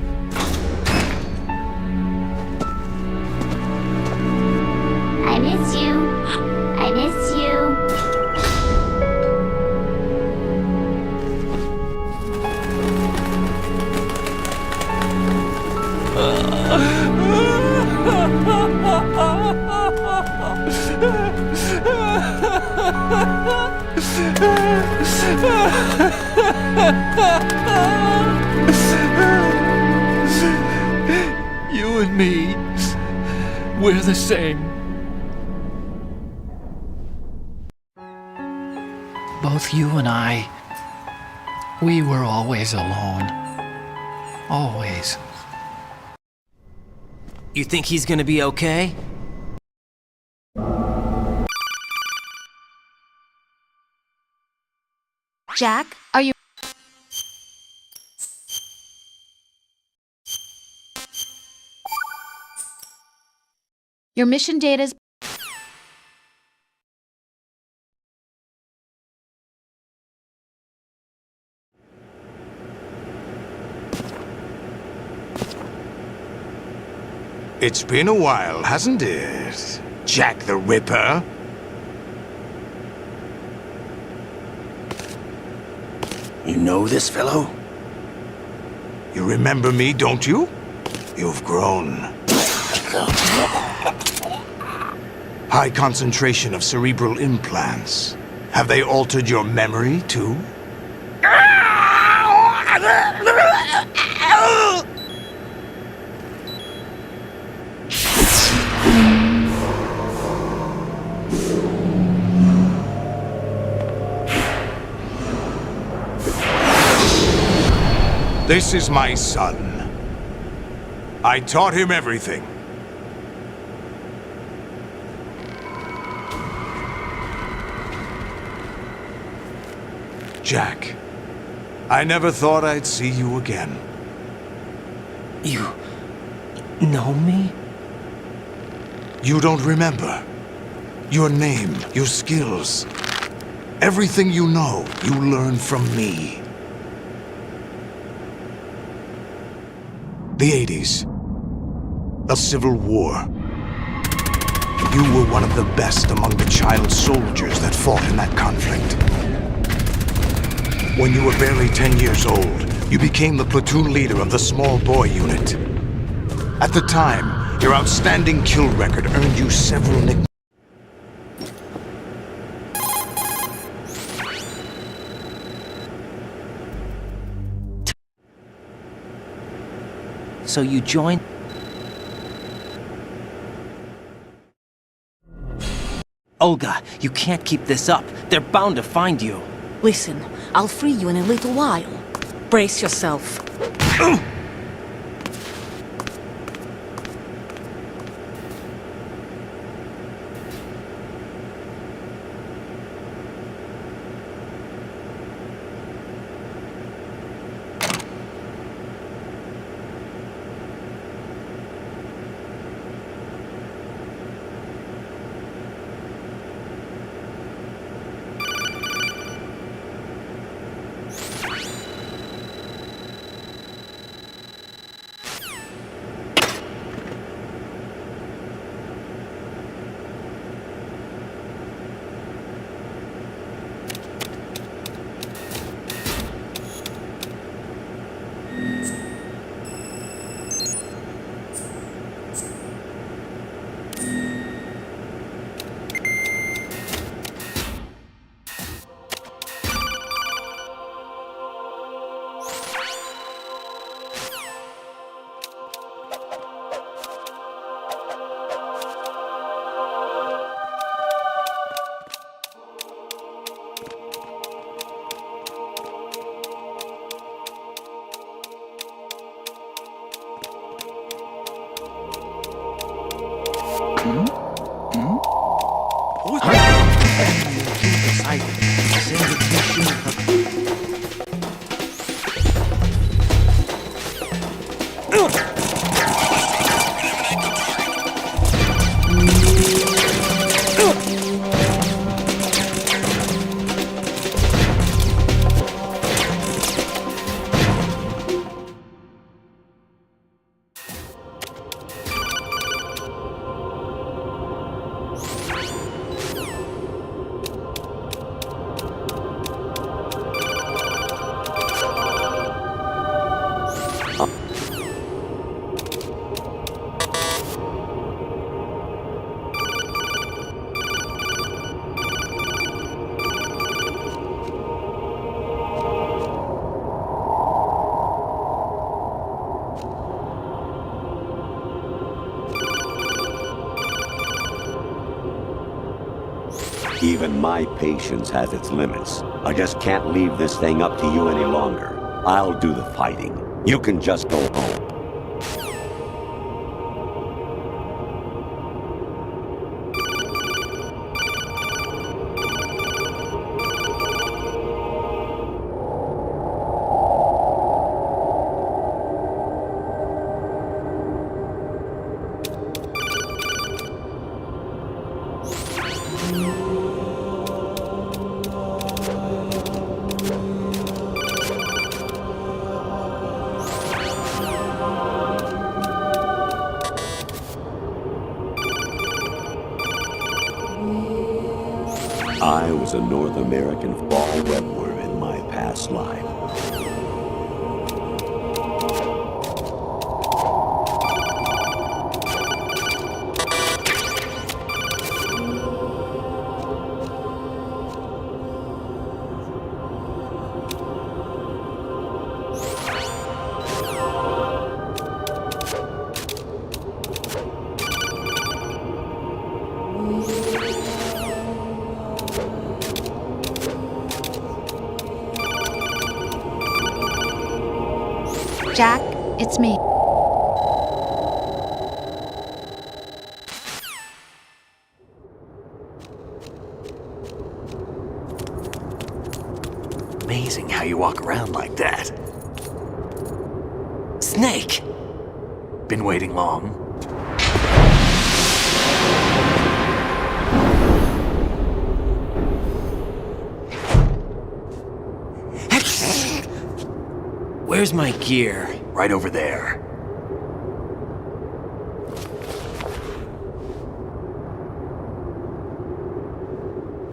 I miss you. I miss you. You and me, we're the same. Both you and I, we were always alone. Always. You think he's gonna be okay? Jack, are you... Your mission data's... It's been a while, hasn't it? Jack the Ripper? You know this fellow? You remember me, don't you? You've grown. High concentration of cerebral implants. Have they altered your memory, too? This is my son. I taught him everything. Jack, I never thought I'd see you again. You know me? You don't remember. Your name, your skills. Everything you know, you learned from me. The 80s. A civil war. You were one of the best among the child soldiers that fought in that conflict. When you were barely 10 years old, you became the platoon leader of the small boy unit. At the time, your outstanding kill record earned you several nicknames. So you joined? Olga, you can't keep this up. They're bound to find you. Listen, I'll free you in a little while. Brace yourself. Even my patience has its limits. I just can't leave this thing up to you any longer. I'll do the fighting. You can just go home. I was a North American fall webworm in my past life. Jack, it's me. amazing how you walk around like that. Snake! Been waiting long? Where's my gear? Right over there.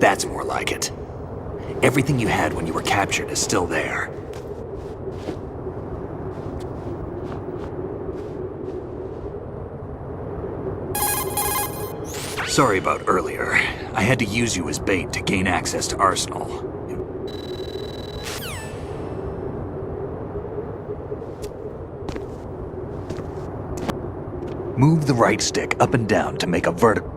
That's more like it. Everything you had when you were captured is still there. Sorry about earlier. I had to use you as bait to gain access to Arsenal. Move the right stick up and down to make a vertical.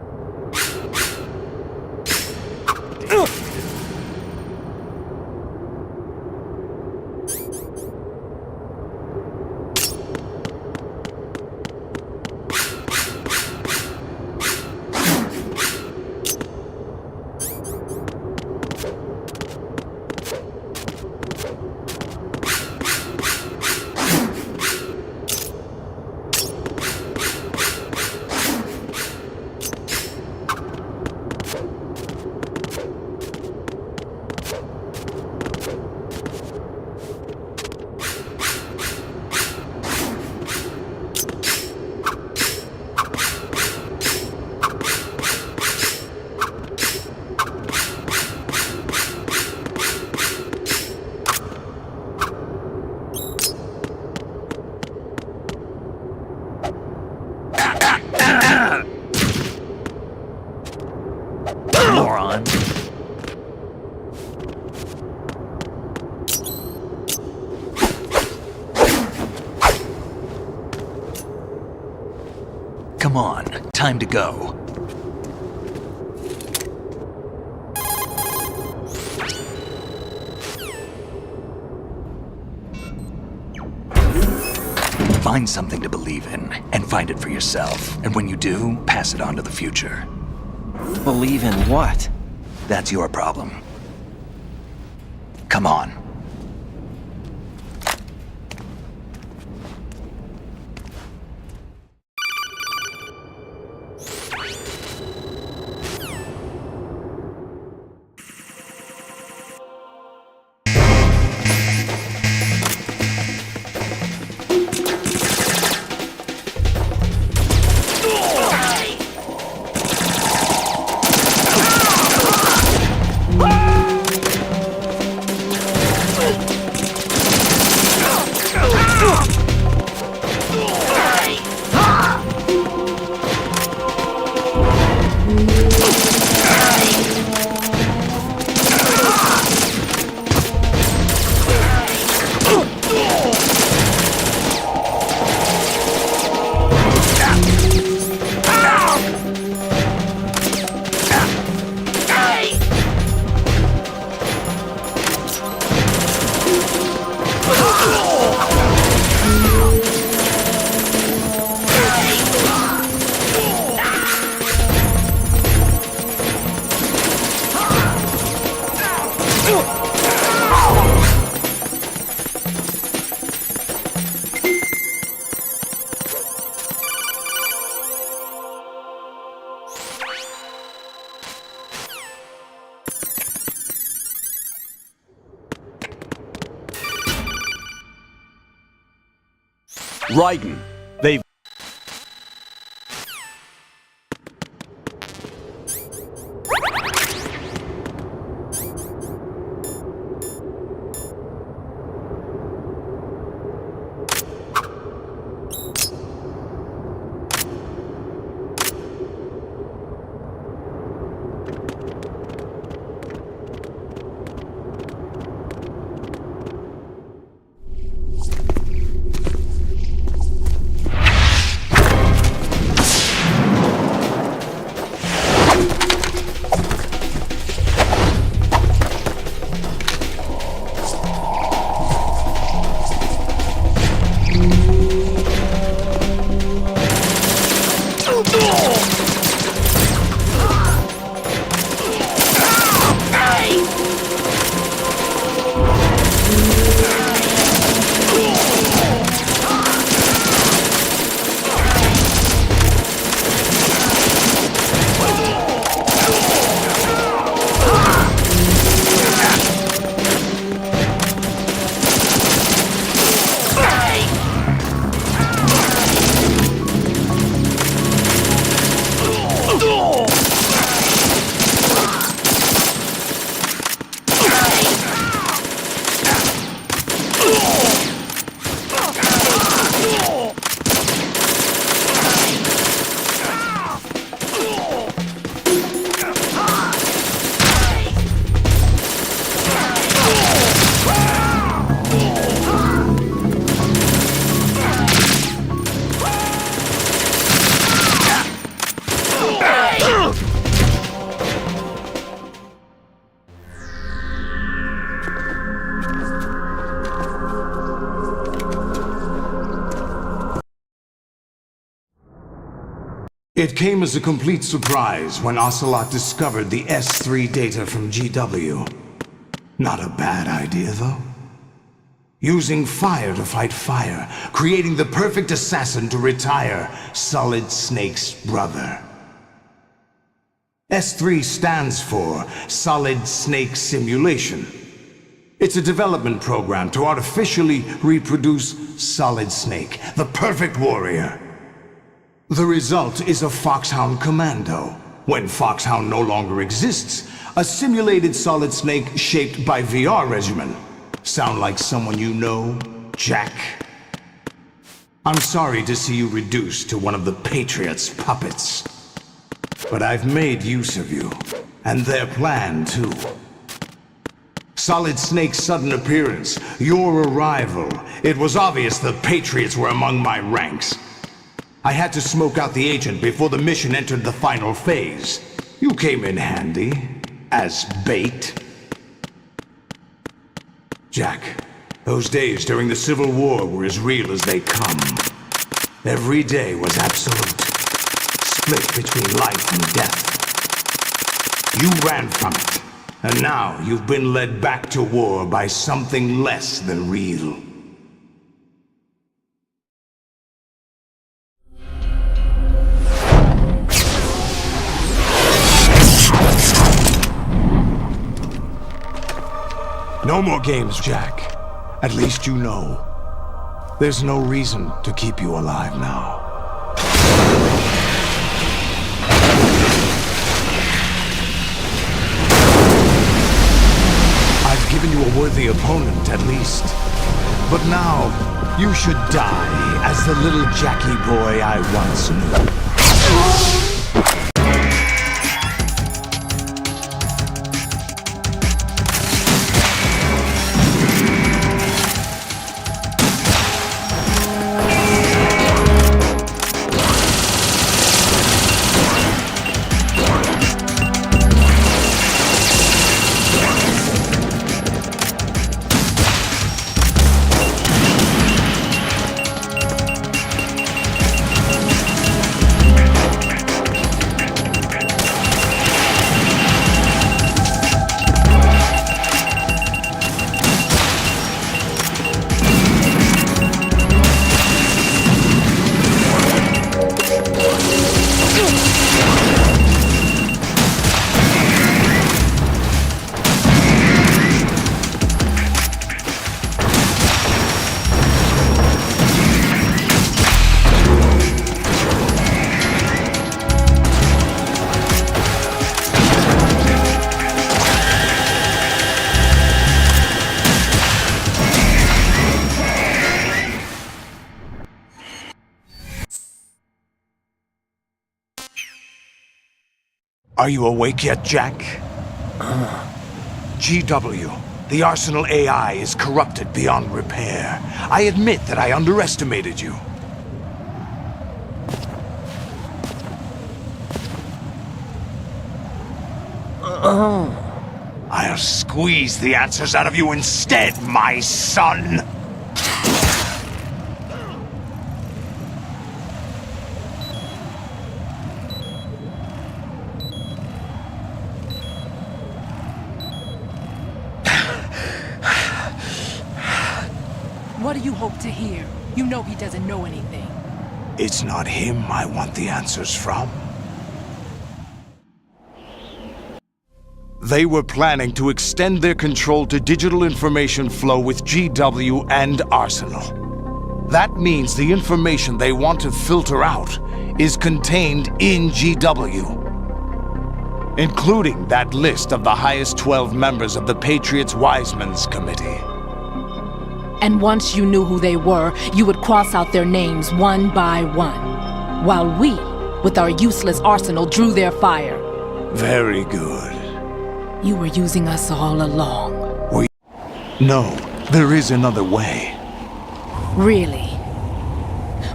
Moron. Come on, time to go. Find something to believe in, and find it for yourself. And when you do, pass it on to the future. Believe in what? That's your problem. Come on. Raiden, they've... It came as a complete surprise when Ocelot discovered the S3 data from GW. Not a bad idea, though. Using fire to fight fire, creating the perfect assassin to retire Solid Snake's brother. S3 stands for Solid Snake Simulation. It's a development program to artificially reproduce Solid Snake, the perfect warrior. The result is a Foxhound Commando. When Foxhound no longer exists, a simulated Solid Snake shaped by VR regimen. Sound like someone you know, Jack? I'm sorry to see you reduced to one of the Patriots' puppets. But I've made use of you, and their plan too. Solid Snake's sudden appearance, your arrival, it was obvious the Patriots were among my ranks. I had to smoke out the agent before the mission entered the final phase. You came in handy, as bait. Jack, those days during the Civil War were as real as they come. Every day was absolute, split between life and death. You ran from it, and now you've been led back to war by something less than real. No more games, Jack. At least you know. There's no reason to keep you alive now. I've given you a worthy opponent, at least. But now, you should die as the little Jackie boy I once knew. Are you awake yet, Jack? GW, the Arsenal AI is corrupted beyond repair. I admit that I underestimated you. I'll squeeze the answers out of you instead, my son! What do you hope to hear? You know he doesn't know anything. It's not him I want the answers from. They were planning to extend their control to digital information flow with GW and Arsenal. That means the information they want to filter out is contained in GW, including that list of the highest 12 members of the Patriots Wiseman's Committee. And once you knew who they were, you would cross out their names one by one, while we, with our useless arsenal, drew their fire. Very good. You were using us all along. No, there is another way. Really?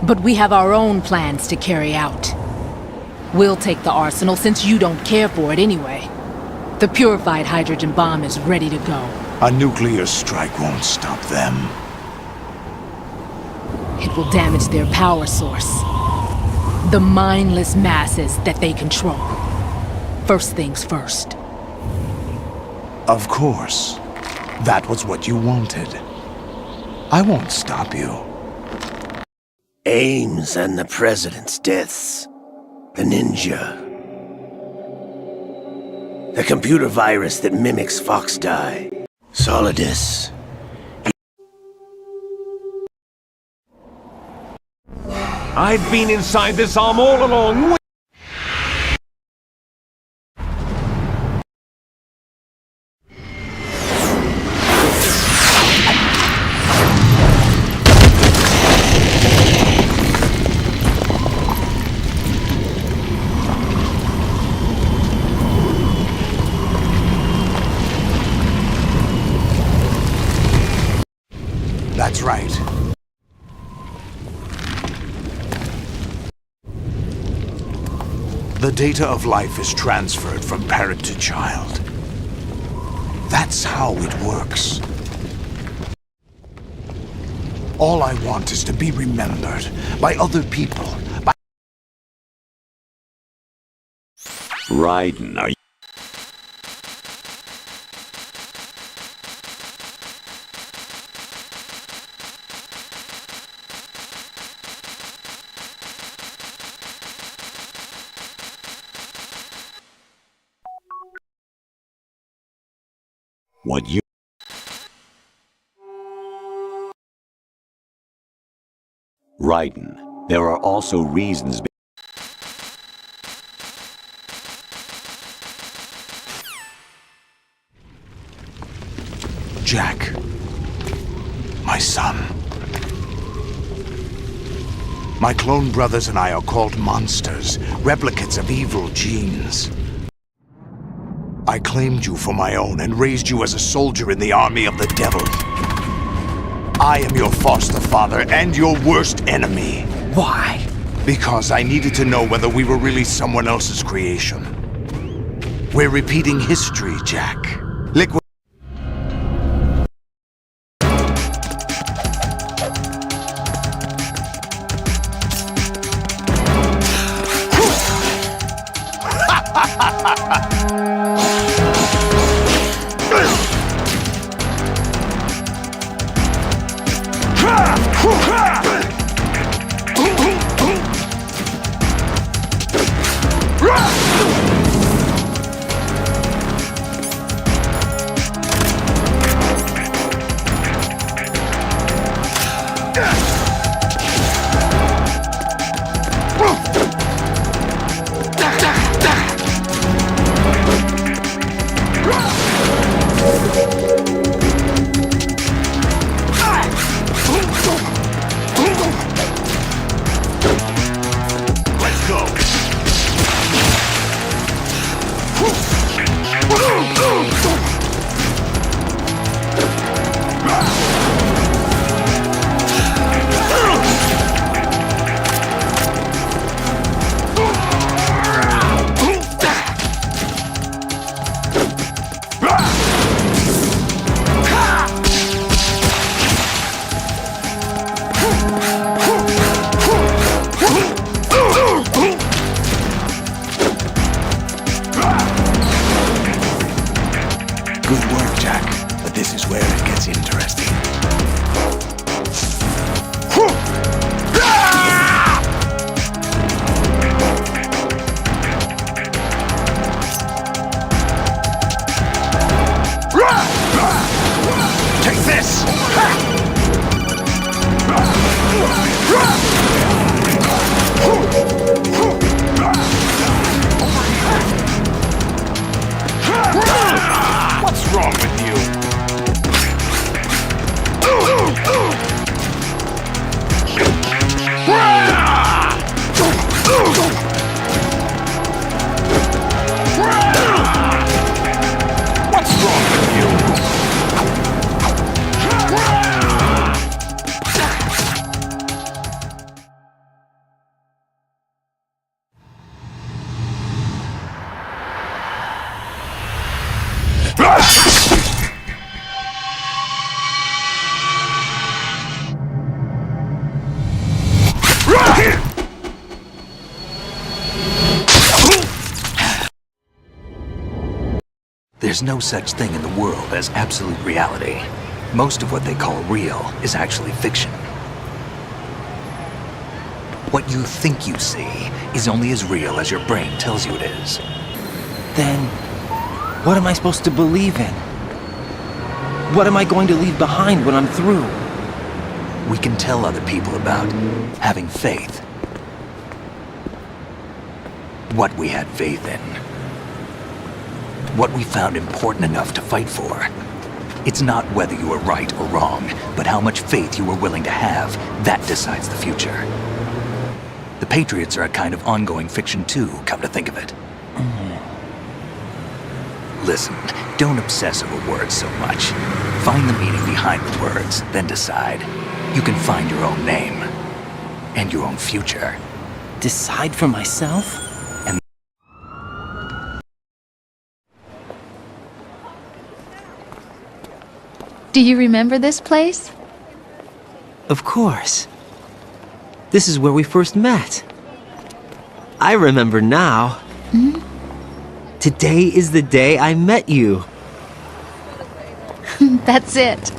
But we have our own plans to carry out. We'll take the arsenal since you don't care for it anyway. The purified hydrogen bomb is ready to go. A nuclear strike won't stop them. It will damage their power source. The mindless masses that they control. First things first. Of course. That was what you wanted. I won't stop you. Ames and the President's deaths. The ninja. The computer virus that mimics Fox-Die. Solidus. I've been inside this arm all along. That's right. The data of life is transferred from parent to child. That's how it works. All I want is to be remembered by other people. Raiden, are you... What you... Raiden, there are also reasons... Jack, my son. My clone brothers and I are called monsters, replicates of evil genes. I claimed you for my own and raised you as a soldier in the army of the devil. I am your foster father and your worst enemy. Why? Because I needed to know whether we were really someone else's creation. We're repeating history, Jack. Liquid... Good work, Jack. But this is where it gets interesting. Take this! What's wrong with you? What's wrong with you? There's no such thing in the world as absolute reality. Most of what they call real is actually fiction. What you think you see is only as real as your brain tells you it is. Then, what am I supposed to believe in? What am I going to leave behind when I'm through? We can tell other people about having faith. What we had faith in. What we found important enough to fight for. It's not whether you were right or wrong, but how much faith you were willing to have. That decides the future. The Patriots are a kind of ongoing fiction too, come to think of it. Listen, don't obsess over words so much. Find the meaning behind the words, then decide. You can find your own name. And your own future. Decide for myself? Do you remember this place? Of course. This is where we first met. I remember now. Hmm? Today is the day I met you. That's it.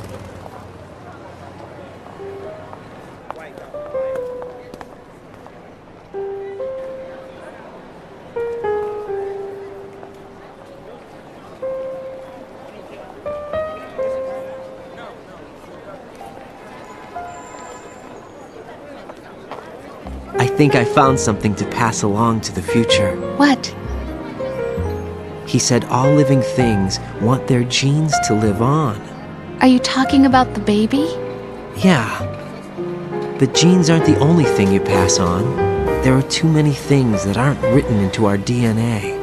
I think I found something to pass along to the future. What? He said all living things want their genes to live on. Are you talking about the baby? Yeah. But genes aren't the only thing you pass on. There are too many things that aren't written into our DNA.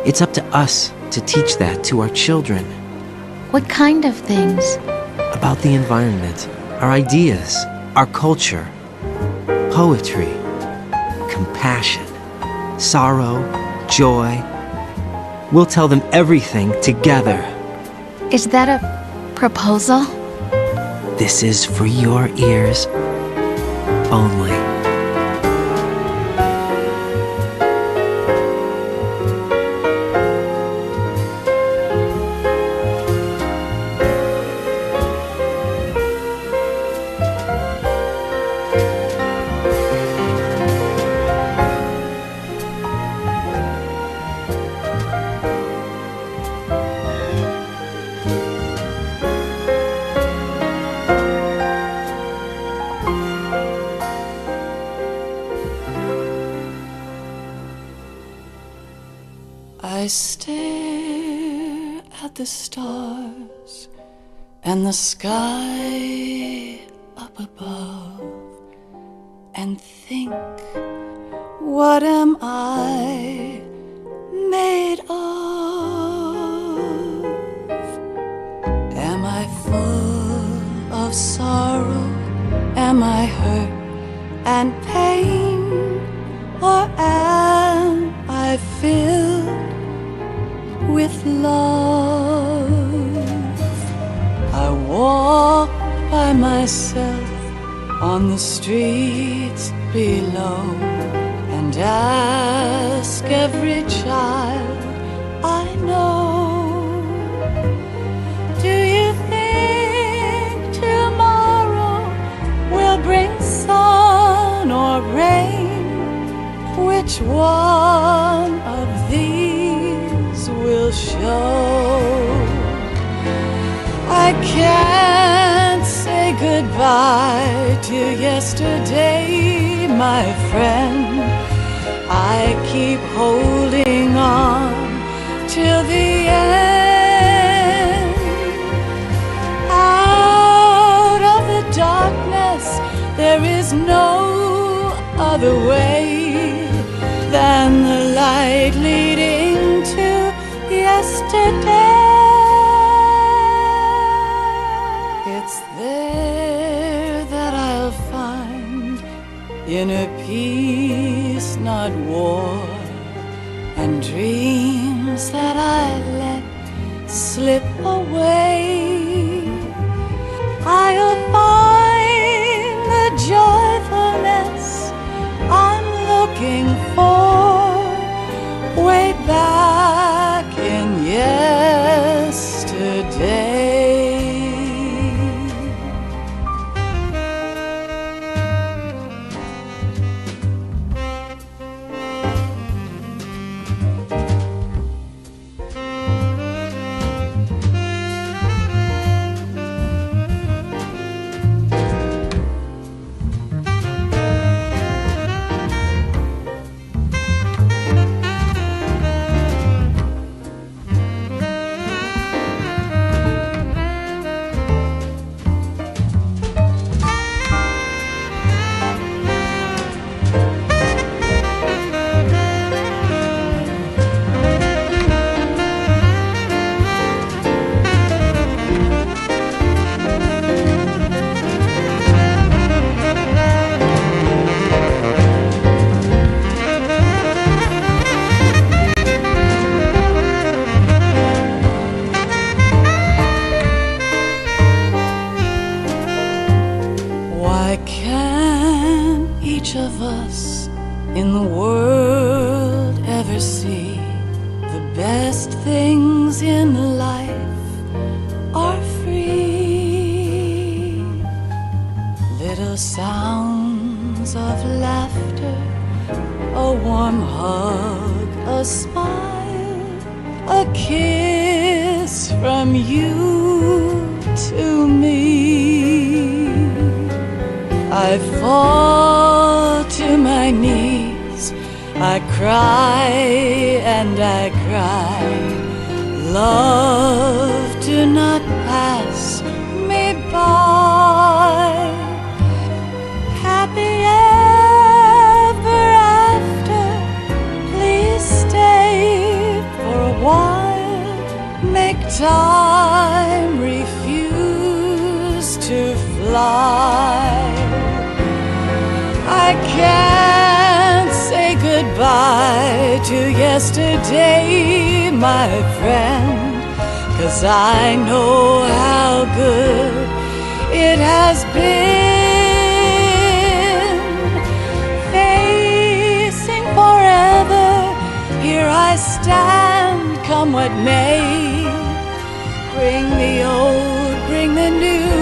It's up to us to teach that to our children. What kind of things? About the environment, our ideas, our culture, poetry, compassion, sorrow, joy. We'll tell them everything together. Is that a proposal? This is for your ears only. I stare at the stars and the sky up above and think, what am I made of? Am I full of sorrow? Am I hurt and pain? Or am I filled with love? I walk by myself on the streets below and ask every child I know, do you think tomorrow will bring sun or rain? Which one of these will show? I can't say goodbye to yesterday, my friend. I keep holding on till the end. Out of the darkness, there is no other way than the light leading to yesterday. It's there that I'll find inner peace, not war, and dreams that I let slip away. I'll find the joyfulness I'm looking for way back in yesterday. each of us in the world ever see. The best things in life are free. Little sounds of laughter, a warm hug, a smile, a kiss from you to me. I fall to my knees, I cry and I cry. Love, do not pass me by. Happy ever after, please stay for a while. Make time refuse to fly. I can't say goodbye to yesterday, my friend, 'cause I know how good it has been. Facing forever, here I stand, come what may. Bring the old, bring the new,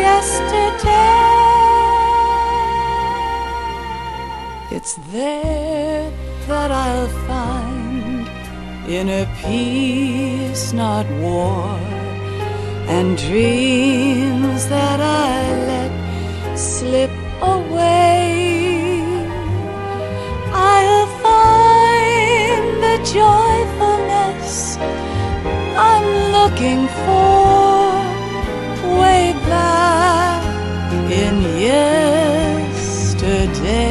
yesterday. It's there that I'll find inner peace, not war, and dreams that I let slip away. I'll find the joyfulness I'm looking for way back in yesterday.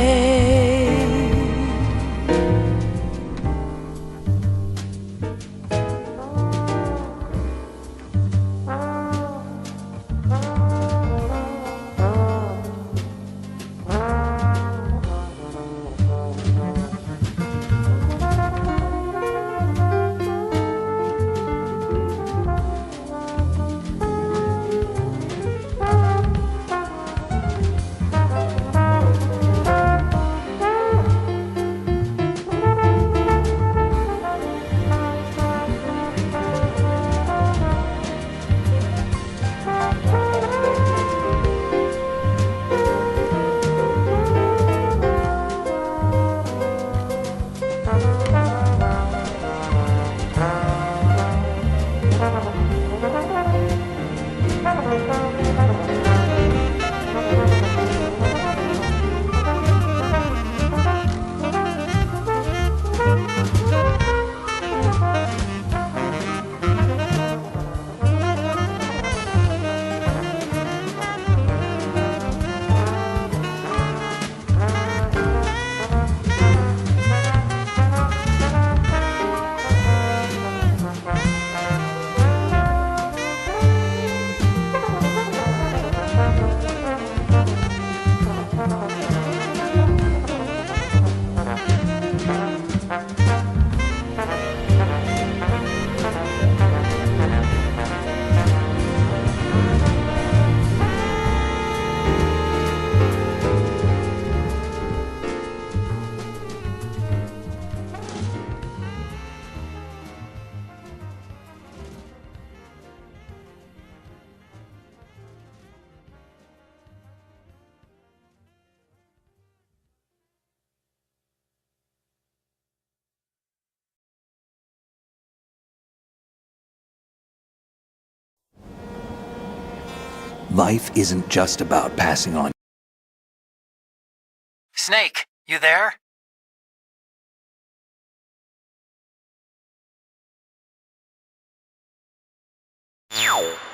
Life isn't just about passing on. Snake, you there? Ow.